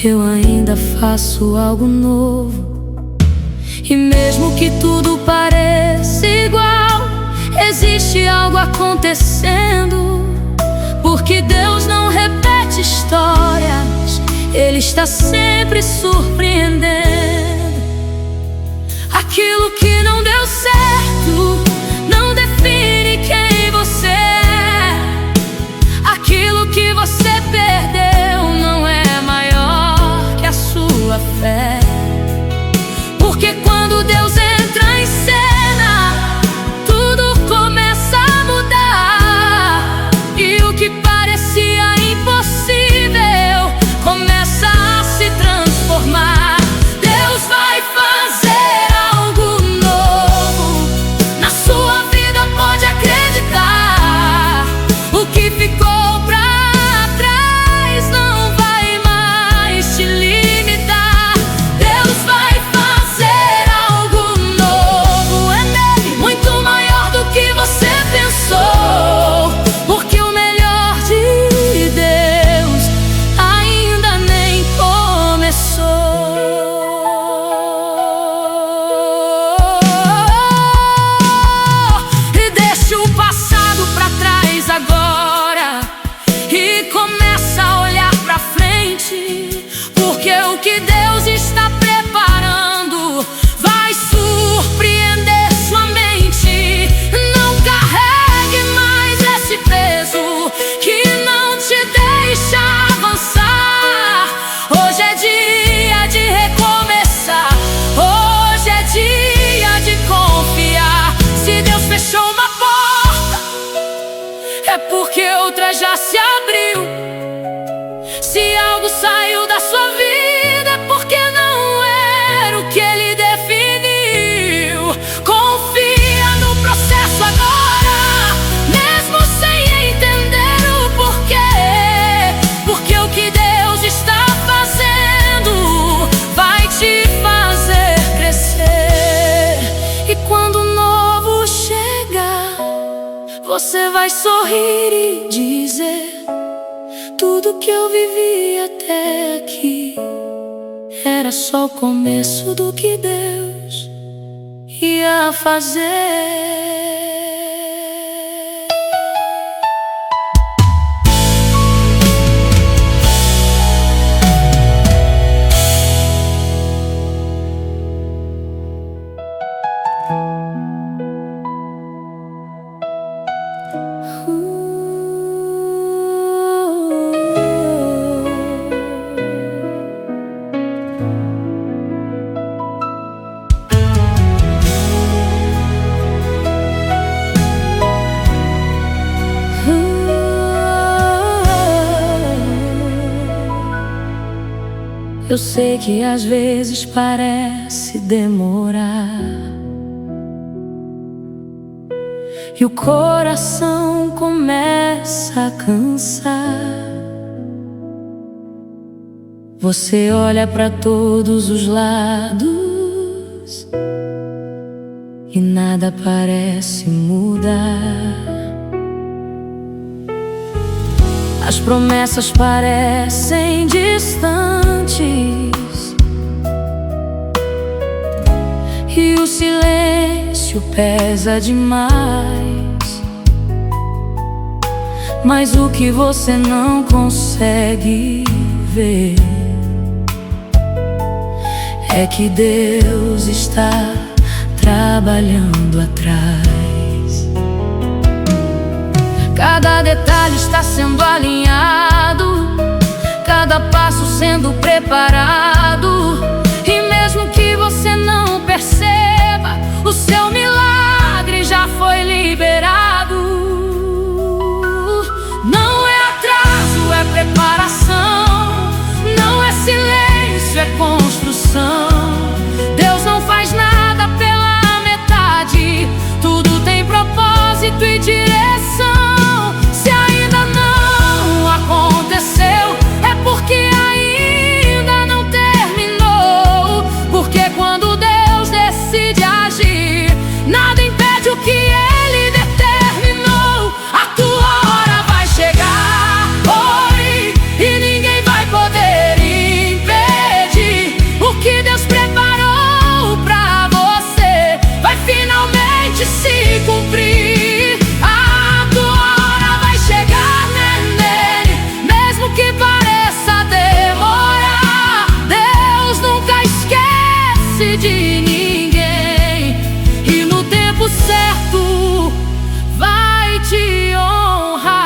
eu ainda faço algo novo. E mesmo que tudo pareça igual, existe algo acontecendo. Porque Deus não repete histórias, Ele está sempre surpreendendo. Aquilo que não deu certo não define quem você é. Aquilo que você perdeu não é maior que a sua fé. Porque quando Deus entra em cena, tudo começa a mudar. E o que parecia impossível começa a se transformar. Deus vai fazer algo novo na sua vida, pode acreditar. O que ficou pra trás não vai mais te limitar. Deus vai fazer algo novo, é nele, muito maior do que você pensou. Porque o melhor de Deus ainda nem começou. E deixa o passado pra trás agora e começa a olhar pra frente. Porque o que Deus está preparando vai surpreender sua mente. Não carregue mais esse peso que não te deixa avançar. Hoje é dia de recomeçar. Hoje é dia de confiar. Se Deus fechou uma porta, é porque outra já se abriu. Se algo saiu da sua vida, é porque não era o que Ele definiu. Confia no processo agora, mesmo sem entender o porquê. Porque o que Deus está fazendo vai te fazer crescer. E quando o novo chegar, você vai sorrir e dizer: tudo que eu vivi até aqui era só o começo do que Deus ia fazer. Eu sei que às vezes parece demorar e o coração começa a cansar. Você olha para todos os lados e nada parece mudar. As promessas parecem distantes e o silêncio pesa demais. Mas o que você não consegue ver é que Deus está trabalhando atrás. Cada detalhe está sendo alinhado, cada passo sendo preparado. E mesmo que você não perceba, o seu milagre já foi liberado. Não é atraso, é preparação. Não é silêncio, é construção. Deus não faz nada pela metade, tudo tem propósito e direção. Se ainda não aconteceu, é porque ainda não terminou. Porque quando Deus decide agir, nada impede o que Ele determinou. A tua hora vai chegar, oi, e ninguém vai poder impedir. O que Deus preparou pra você vai finalmente se cumprir. A tua hora vai chegar, neném, mesmo que pareça demorar. Deus nunca esquece de ninguém e no tempo certo vai te honrar.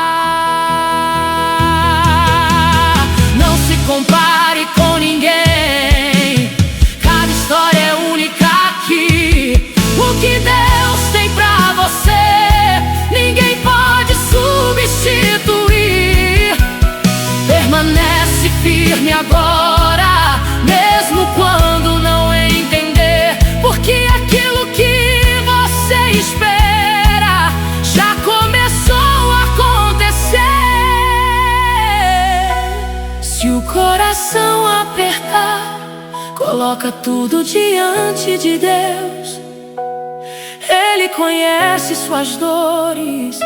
Não se compare com ninguém, cada história é única aqui. O que Deus tem pra você, ninguém pode substituir. Permanece firme agora, mesmo quando não entender, porque aquilo que você espera já começou a acontecer. Se o coração apertar, coloca tudo diante de Deus. Ele conhece suas dores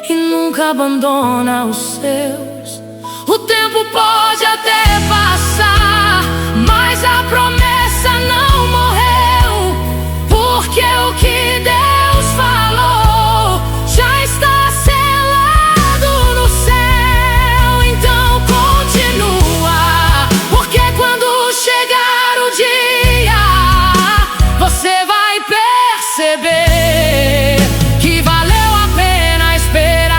e nunca abandona os seus. O tempo pode até passar, mas a promessa não morreu. Porque o que Deus falou já está selado no céu. Então continua, porque quando chegar o dia, você vai perceber que valeu a pena esperar.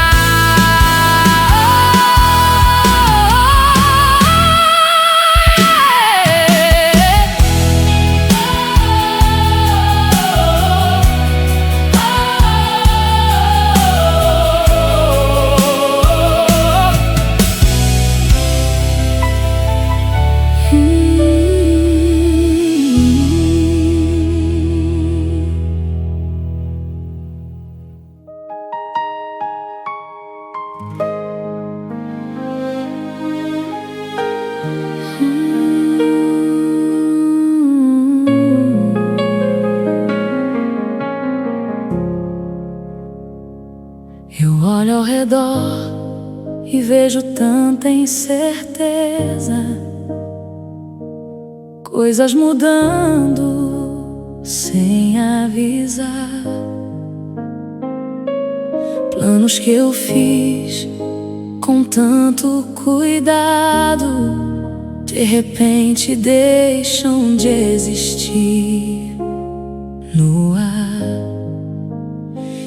Eu olho ao redor e vejo tanta incerteza, coisas mudando sem avisar. Planos que eu fiz com tanto cuidado, de repente deixam de existir no ar.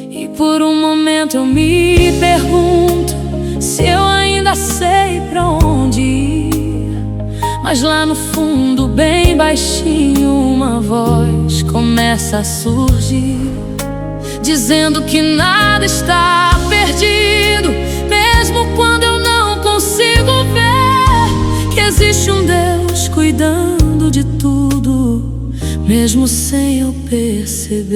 E por um momento eu me pergunto se eu ainda sei pra onde ir. Mas lá no fundo, bem baixinho, uma voz começa a surgir, dizendo que nada está perdido, mesmo quando eu não consigo ver que existe um Deus cuidando de tudo, mesmo sem eu perceber.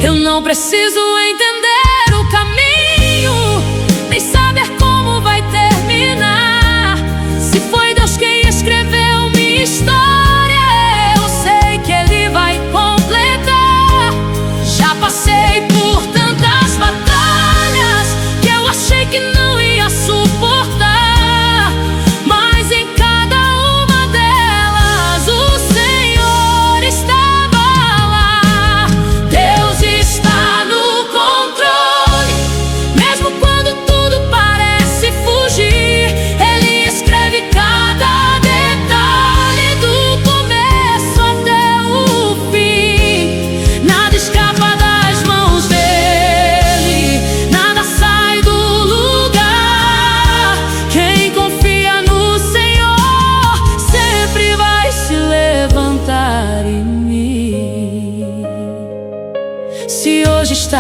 Eu não preciso entender o caminho, nem saber como vai terminar. Se foi Deus quem escreveu minha história, eu sei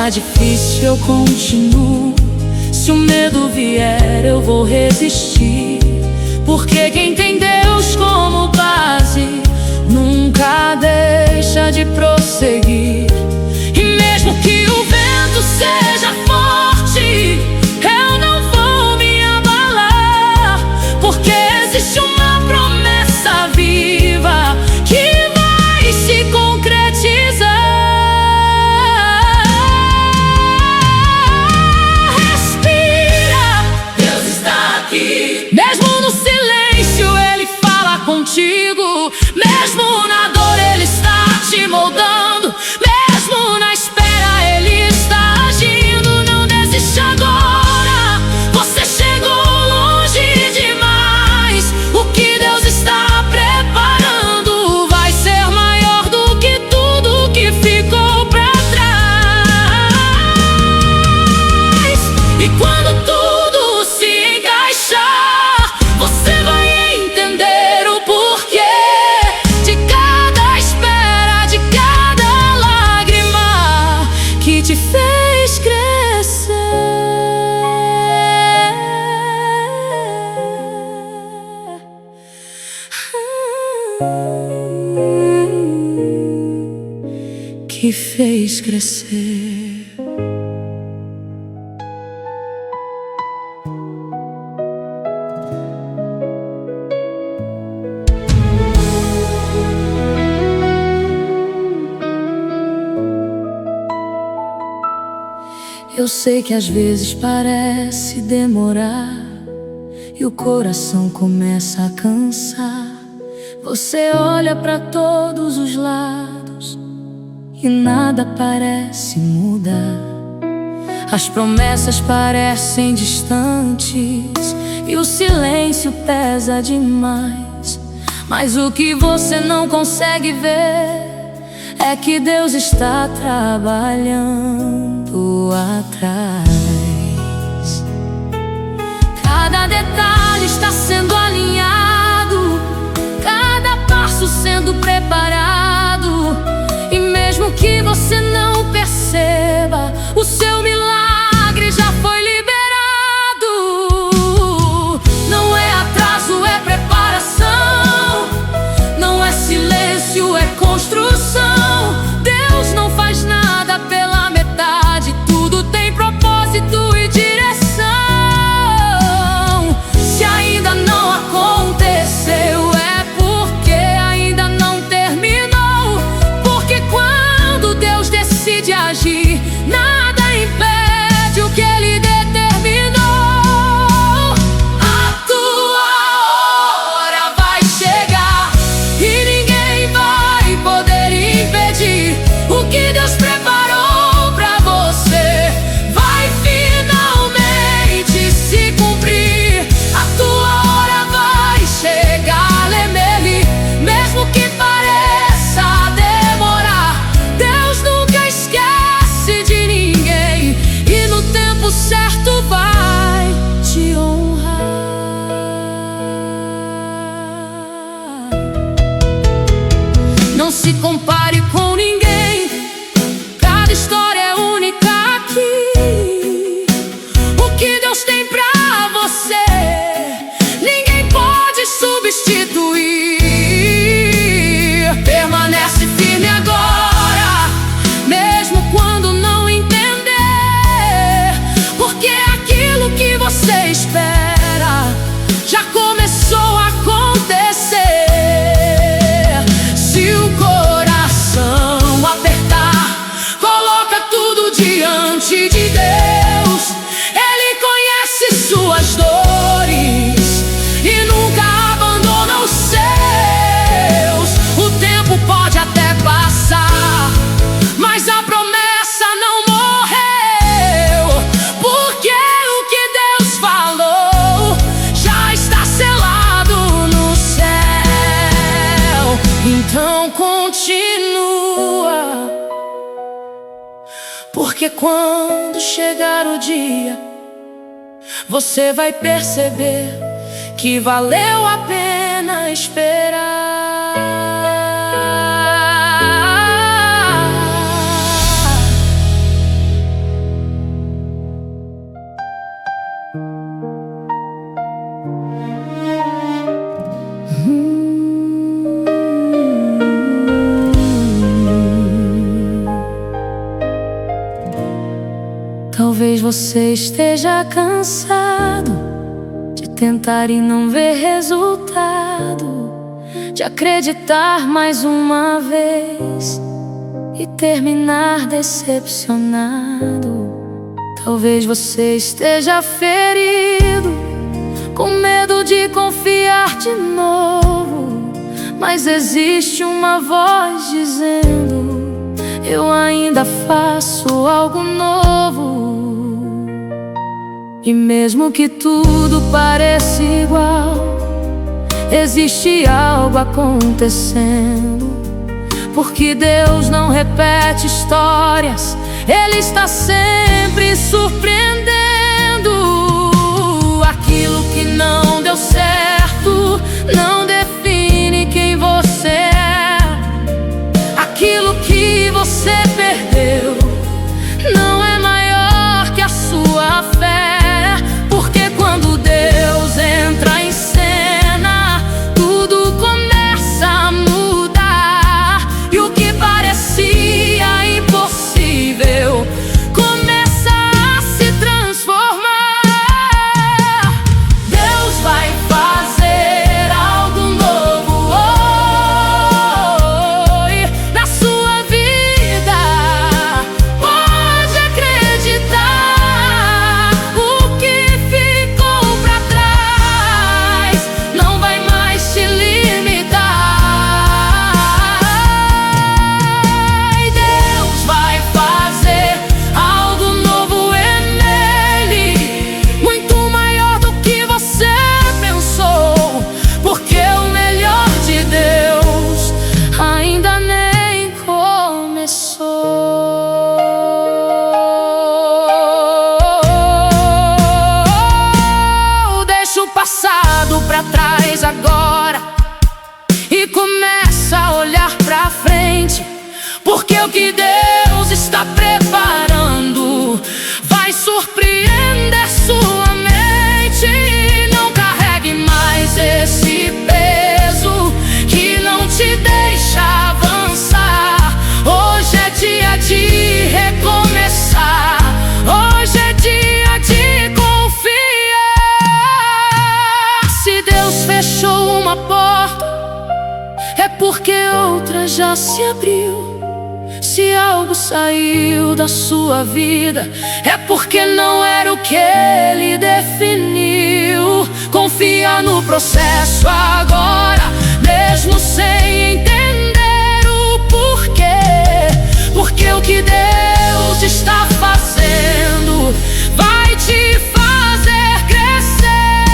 tá difícil, eu continuo. Se o medo vier, eu vou resistir, porque quem tem Deus como base nunca deixa de prosseguir. E mesmo que o vento seja forte, eu não vou me abalar, porque existe uma promessa viva que vai se concretizar. Respira, Deus está aqui. Mesmo no silêncio Ele fala contigo. Mesmo na dor Ele está te moldando. Mesmo na espera Ele está agindo. Não desiste agora, você chegou longe demais. O que Deus está preparando vai ser maior do que tudo que ficou pra trás. E quando tudo se encaixar, você vai entender o porquê de cada espera, de cada lágrima que te fez crescer. Que fez crescer. Eu sei que às vezes parece demorar e o coração começa a cansar. Você olha pra todos os lados e nada parece mudar. As promessas parecem distantes e o silêncio pesa demais. Mas o que você não consegue ver é que Deus está trabalhando atrás. Cada detalhe está sendo alinhado, cada passo sendo preparado. E mesmo que você não perceba, o seu milagre já foi liberado. Não é atraso, é preparação. Não é silêncio, é construção. Deus não faz nada pela metade, tudo tem propósito e direção. Se ainda não aconteceu, é porque ainda não terminou. Porque quando Deus decide agir, nada impede o que Ele determinou. A tua hora vai chegar e ninguém vai poder impedir. O que Deus preparou pra você vai finalmente se cumprir. A tua hora vai chegar, Lemeli, mesmo que pareça demorar. Deus nunca esquece de ninguém e no tempo certo vai te honrar. Não se compare com ninguém, cada história é única aqui. O que Deus tem pra você, ninguém pode substituir. Permanece firme agora, mesmo quando não entender, porque aquilo que você espera já começou a acontecer. Se o coração apertar, coloca tudo diante de Deus. Ele conhece suas dores e nunca abandona os seus. O tempo pode até passar, mas a promessa não morreu, porque o que Deus falou já está selado no céu. Então continua, porque quando chegar o dia, você vai perceber que valeu a pena esperar. Talvez você esteja cansado de tentar e não ver resultado, de acreditar mais uma vez e terminar decepcionado. Talvez você esteja ferido, com medo de confiar de novo, mas existe uma voz dizendo: eu ainda faço algo novo. E mesmo que tudo pareça igual, existe algo acontecendo, porque Deus não repete histórias, Ele está sempre surpreendendo. Aquilo que não deu certo não define quem você é. Aquilo que você perdeu não é maior que a sua fé, porque quando Deus entra em cena, tudo começa a mudar, e o que parecia impossível começa a se transformar. Deus vai fazer algo novo hoje na sua vida. Pode acreditar, o que ficou pra trás não vai mais te limitar. E Deus vai fazer algo novo nele, muito maior do que você pensou, porque o melhor de Deus ainda nem começou. Deixa o passado pra trás agora e começa a olhar pra frente, porque o que Deus está preparando vai surpreender sua mente. Não carregue mais esse peso que não te deixa avançar. Hoje é dia de recomeçar, hoje é dia de confiar. Se Deus fechou uma porta, é porque outra já se abriu. Se algo saiu da sua vida, é porque não era o que Ele definiu. Confia no processo agora, mesmo sem entender o porquê, porque o que Deus está fazendo vai te fazer crescer.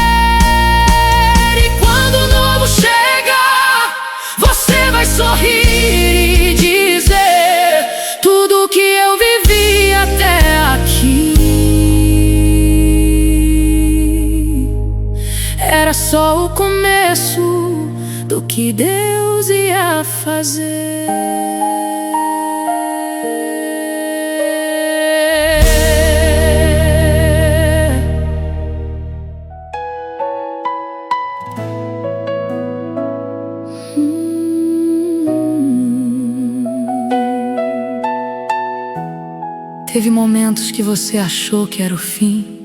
E quando o novo chegar, você vai sorrir e dizer: tudo que eu vivi até aqui era só o começo do que Deus ia fazer. Teve momentos que você achou que era o fim,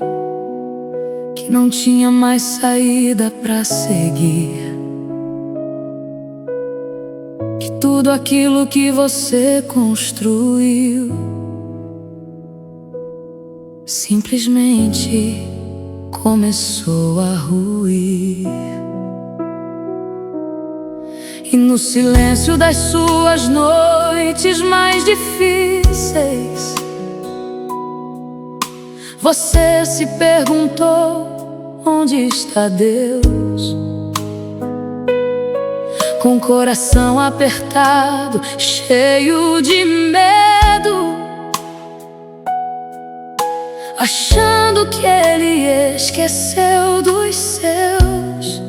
que não tinha mais saída pra seguir, que tudo aquilo que você construiu simplesmente começou a ruir. E no silêncio das suas noites mais difíceis, você se perguntou: onde está Deus? Com o coração apertado, cheio de medo, achando que Ele esqueceu dos seus.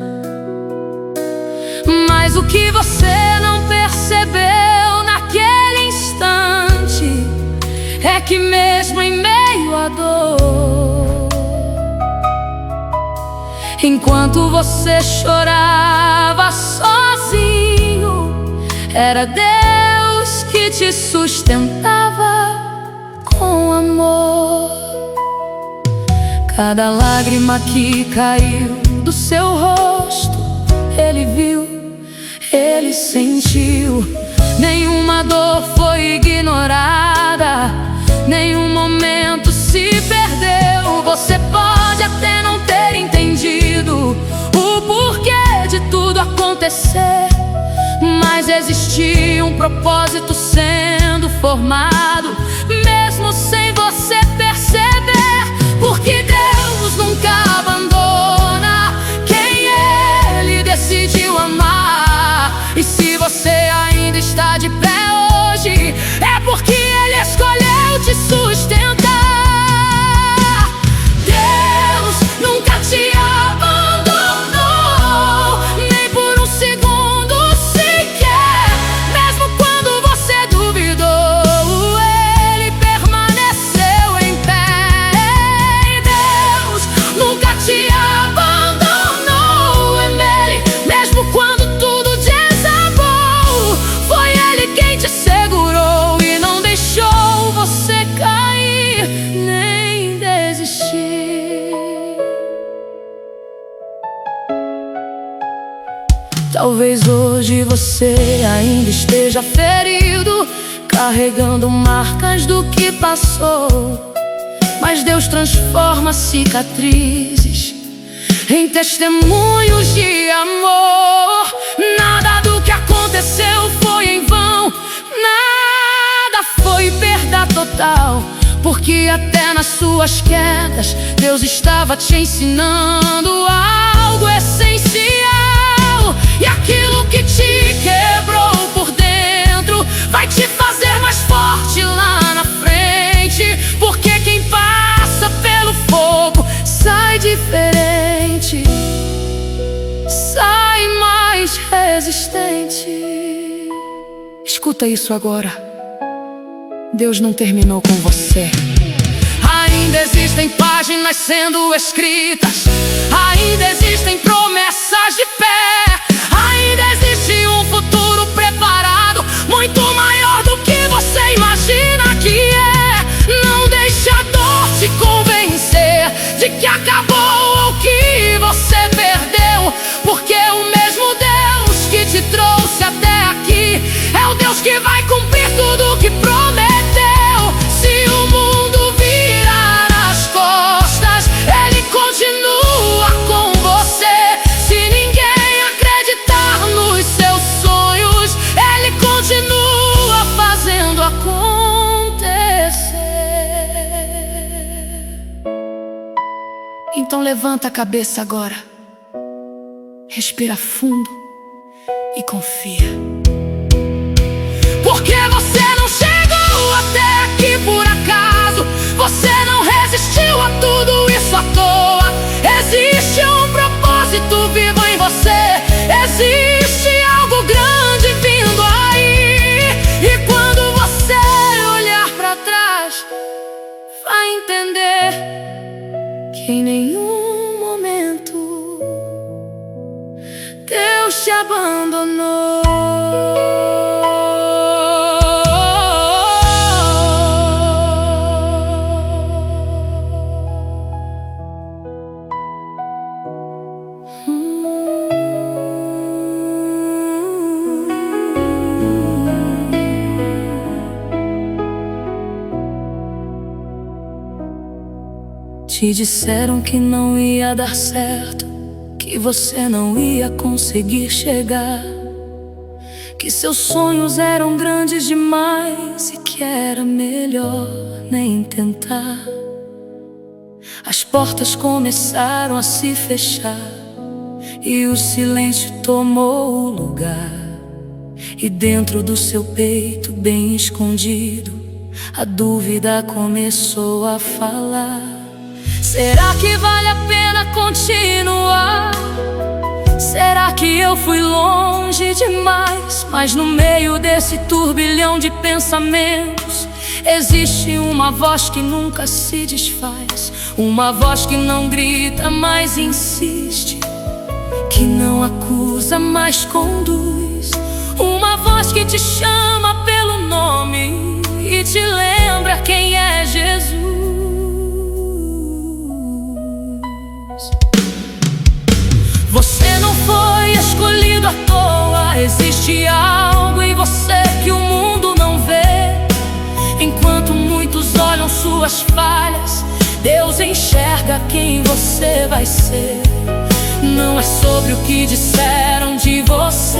Mas o que você não percebeu naquele instante é que mesmo em meio à dor, enquanto enquanto você chorava sozinho, era Deus que te sustentava com amor. Cada lágrima que caiu do seu rosto, Ele viu, Ele sentiu. Nenhuma dor foi ignorada, nenhum momento se perdeu. Você pode até não ter entendido o porquê de tudo acontecer, mas existia um propósito sendo formado, mesmo sem você perceber. Porque Deus nunca abandona quem Ele decidiu amar. E se você ainda está de pé hoje, é porque Ele escolheu te sustentar. Deus nunca te abandonou, nem por um segundo sequer. Mesmo quando você duvidou, Ele permaneceu em pé. E Deus nunca te abandonou, nele, mesmo quando tudo desabou. Foi Ele quem te segurou e não deixou você cair nem desistir. Talvez hoje você ainda esteja ferido, carregando marcas do que passou, mas Deus transforma cicatrizes em testemunhos de amor. Nada do que aconteceu foi em vão, nada foi perda total, porque até nas suas quedas Deus estava te ensinando algo essencial. E aquilo que te quebrou por dentro vai te fazer mais forte lá na frente, porque quem passa pelo fogo sai diferente, sai mais resistente. Escuta isso agora: Deus não terminou com você. Ainda existem páginas sendo escritas, ainda existem promessas de pé, ainda existe um futuro preparado, muito maior do que você imagina que é. Não deixe a dor te convencer de que acabou ou que você perdeu, porque o mesmo Deus que te trouxe até aqui é o Deus que vai cumprir tudo que prometeu. Se o mundo virar as costas, Ele continua com você. Se ninguém acreditar nos seus sonhos, Ele continua fazendo acontecer. Então levanta a cabeça agora, respira fundo e confia, porque você não chegou até aqui por acaso. Você não resistiu a tudo isso à toa. Existe um propósito vivo em você, existe algo grande vindo aí. E quando você olhar pra trás, vai entender que em nenhum momento Deus te abandonou. Te disseram que não ia dar certo, que você não ia conseguir chegar, que seus sonhos eram grandes demais e que era melhor nem tentar. As portas começaram a se fechar e o silêncio tomou o lugar. E dentro do seu peito, bem escondido, a dúvida começou a falar: será que vale a pena continuar? Será que eu fui longe demais? Mas no meio desse turbilhão de pensamentos, existe uma voz que nunca se desfaz, uma voz que não grita, mas insiste: acusa, mas conduz. Uma voz que te chama pelo nome e te lembra quem é Jesus. Você não foi escolhido à toa. Existe algo em você que o mundo não vê. Enquanto muitos olham suas falhas, Deus enxerga quem você vai ser. Não é sobre o que disseram de você,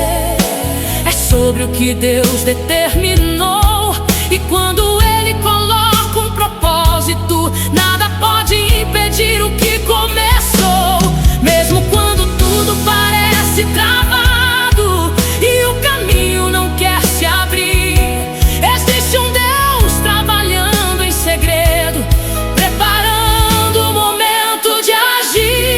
é sobre o que Deus determinou. E quando Ele coloca um propósito, nada pode impedir o que começou. Mesmo quando tudo parece travado e o caminho não quer se abrir, existe um Deus trabalhando em segredo, preparando o momento de agir.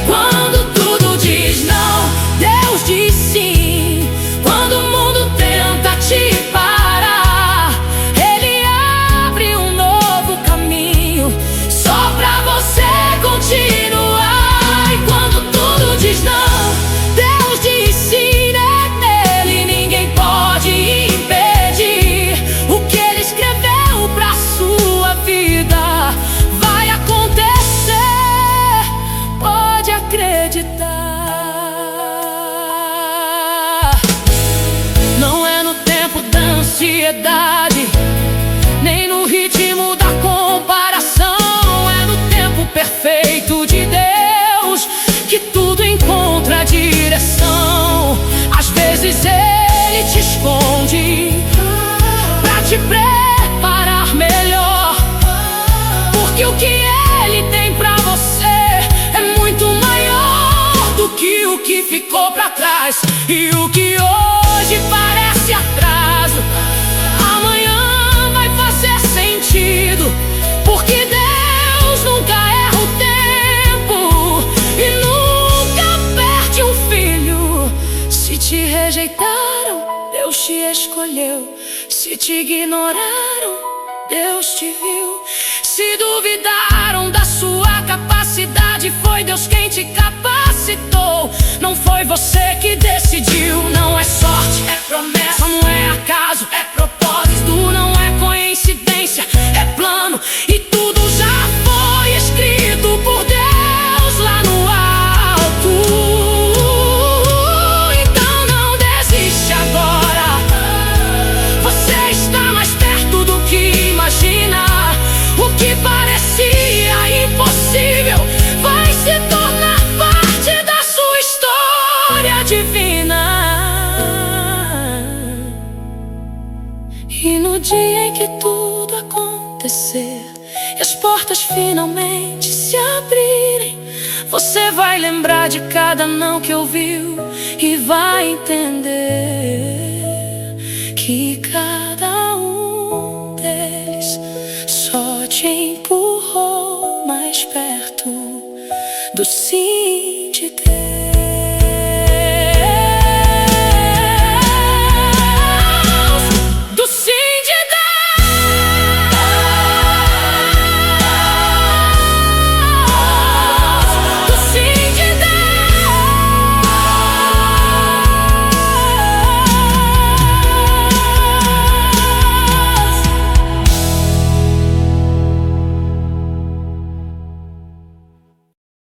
Quando tudo diz não, Deus diz sim. Quando o mundo tenta te parar, Ele abre um novo caminho só pra você continuar. E quando tudo diz não, Deus diz sim. Nele ninguém pode impedir. O que Ele escreveu pra sua vida vai acontecer, pode acreditar. Não é no tempo da ansiedade, nem no ritmo da comparação. É no tempo perfeito de Deus que tudo encontra direção. Às vezes Ele te esconde pra te preparar melhor, porque o que Ele tem pra você é muito maior do que o que ficou pra trás. E o que hoje parece atraso, amanhã vai fazer sentido, porque Deus nunca erra o tempo e nunca perde um filho. Se te rejeitaram, Deus te escolheu. Se te ignoraram, Deus te viu. Se duvidaram da sua capacidade, foi Deus quem te capacitou. Não foi você que decidiu. Não é sorte, é promessa, não é acaso, é propósito, não é coincidência, é plano. E tudo já foi escrito por Deus lá no alto. Então não desiste agora. Você está mais perto do que imagina. O que parecia impossível vai se tornar parte da sua história divina. E no dia em que tudo acontecer e as portas finalmente se abrirem, você vai lembrar de cada não que ouviu e vai entender que cada um deles só te empurrou mais perto do sim de Deus.